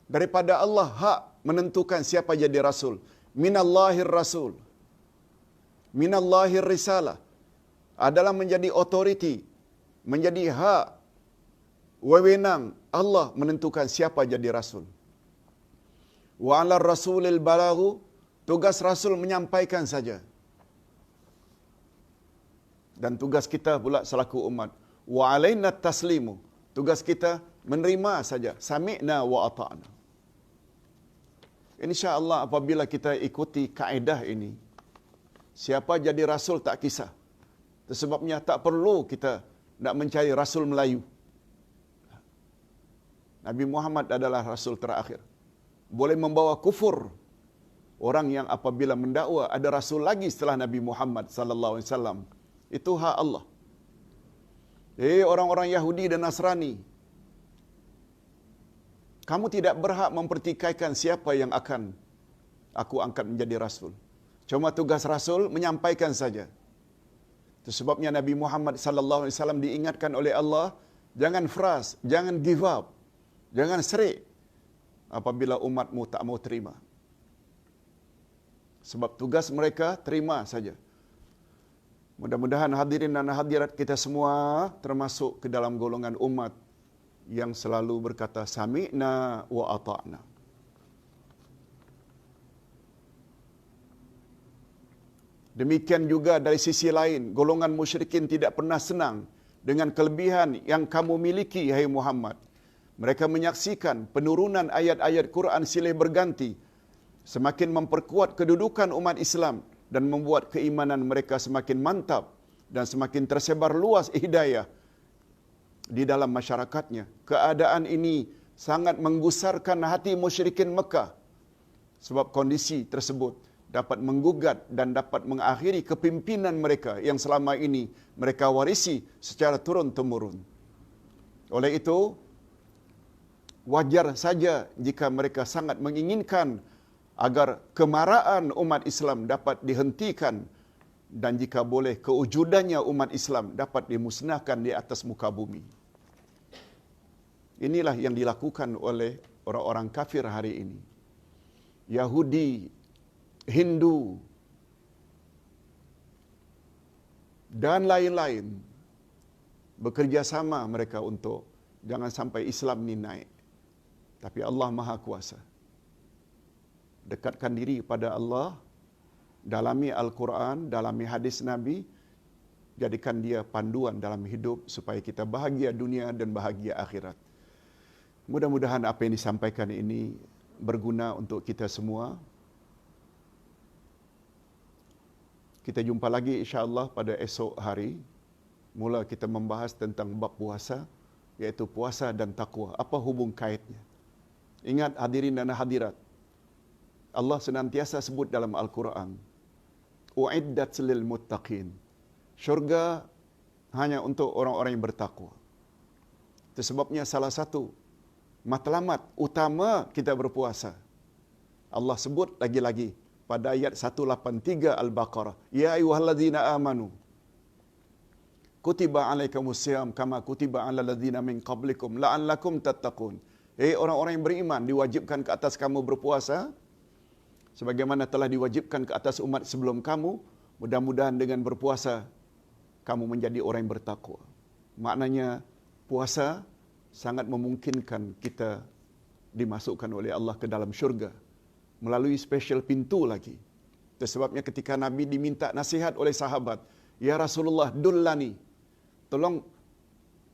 Daripada Allah hak menentukan siapa jadi rasul. Minallahir rasul, minallahir risalah adalah menjadi otoriti, menjadi hak wewenang Allah menentukan siapa jadi rasul. Wa 'alar rasulil balaghu, tugas rasul menyampaikan saja. Dan tugas kita pula selaku umat, wa 'alaina taslimu, tugas kita menerima saja. Sami'na wa ata'na. Insya-Allah apabila kita ikuti kaedah ini, siapa jadi rasul tak kisah. Sebabnya tak perlu kita nak mencari rasul Melayu. Nabi Muhammad adalah rasul terakhir. Boleh membawa kufur orang yang apabila mendakwa ada rasul lagi setelah Nabi Muhammad sallallahu alaihi wasallam. Itu hak Allah. Orang-orang Yahudi dan Nasrani, kamu tidak berhak mempertikaikan siapa yang akan aku angkat menjadi rasul. Cuma tugas rasul menyampaikan saja. Itu sebabnya Nabi Muhammad sallallahu alaihi wasallam diingatkan oleh Allah, jangan fras, jangan give up, jangan serik apabila umatmu tak mau terima. Sebab tugas mereka terima saja. Mudah-mudahan hadirin dan hadirat kita semua termasuk ke dalam golongan umat yang selalu berkata sami'na wa ata'na. Demikian juga dari sisi lain, golongan musyrikin tidak pernah senang dengan kelebihan yang kamu miliki, hai Muhammad. Mereka menyaksikan penurunan ayat-ayat Quran silih berganti, semakin memperkuat kedudukan umat Islam dan membuat keimanan mereka semakin mantap dan semakin tersebar luas hidayah di dalam masyarakatnya. Keadaan ini sangat menggusarkan hati musyrikin Mekah, sebab kondisi tersebut dapat menggugat dan dapat mengakhiri kepimpinan mereka yang selama ini mereka warisi secara turun-temurun. Oleh itu, wajar saja jika mereka sangat menginginkan agar kemarahan umat Islam dapat dihentikan dan jika boleh kewujudannya umat Islam dapat dimusnahkan di atas muka bumi. Inilah yang dilakukan oleh orang-orang kafir hari ini. Yahudi, Hindu, dan lain-lain bekerjasama mereka untuk jangan sampai Islam ni naik. Tapi Allah Maha Kuasa. Dekatkan diri pada Allah, dalami Al-Quran, dalami hadis Nabi, jadikan dia panduan dalam hidup supaya kita bahagia dunia dan bahagia akhirat. Mudah-mudahan apa yang disampaikan ini berguna untuk kita semua. Kita jumpa lagi insya-Allah pada esok hari. Mula kita membahas tentang bab puasa, iaitu puasa dan takwa. Apa hubung kaitnya? Ingat hadirin dan hadirat, Allah senantiasa sebut dalam Al-Quran, uiddat lil muttaqin. Syurga hanya untuk orang-orang yang bertakwa. Itu sebabnya salah satu matlamat utama kita berpuasa. Allah sebut lagi-lagi pada ayat 183 Al-Baqarah, ya ayyuhallazina amanu kutiba alaikumusiyam kama kutiba alal ladzina min qablikum la'allakum tattaqun. Orang-orang yang beriman, diwajibkan ke atas kamu berpuasa sebagaimana telah diwajibkan ke atas umat sebelum kamu. Mudah-mudahan dengan berpuasa kamu menjadi orang yang bertakwa. Maknanya puasa sangat memungkinkan kita dimasukkan oleh Allah ke dalam syurga melalui special pintu lagi. Itu sebabnya ketika Nabi diminta nasihat oleh sahabat, ya Rasulullah dullani, tolong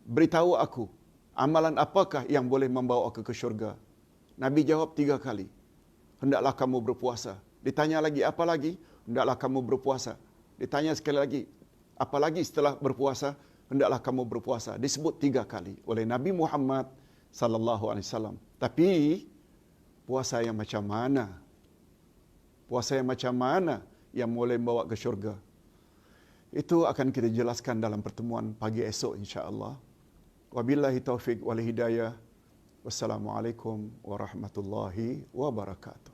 beritahu aku amalan apakah yang boleh membawa aku ke syurga. Nabi jawab 3 kali, hendaklah kamu berpuasa. Ditanya lagi, apa lagi? Hendaklah kamu berpuasa. Ditanya sekali lagi, apa lagi setelah berpuasa? Hendaklah kamu berpuasa. Disebut 3 kali oleh Nabi Muhammad sallallahu alaihi wasallam. Tapi puasa yang macam mana? Puasa yang macam mana yang boleh membawa ke syurga? Itu akan kita jelaskan dalam pertemuan pagi esok insya-Allah. Wabillahi taufiq wal hidayah. Wassalamualaikum warahmatullahi wabarakatuh.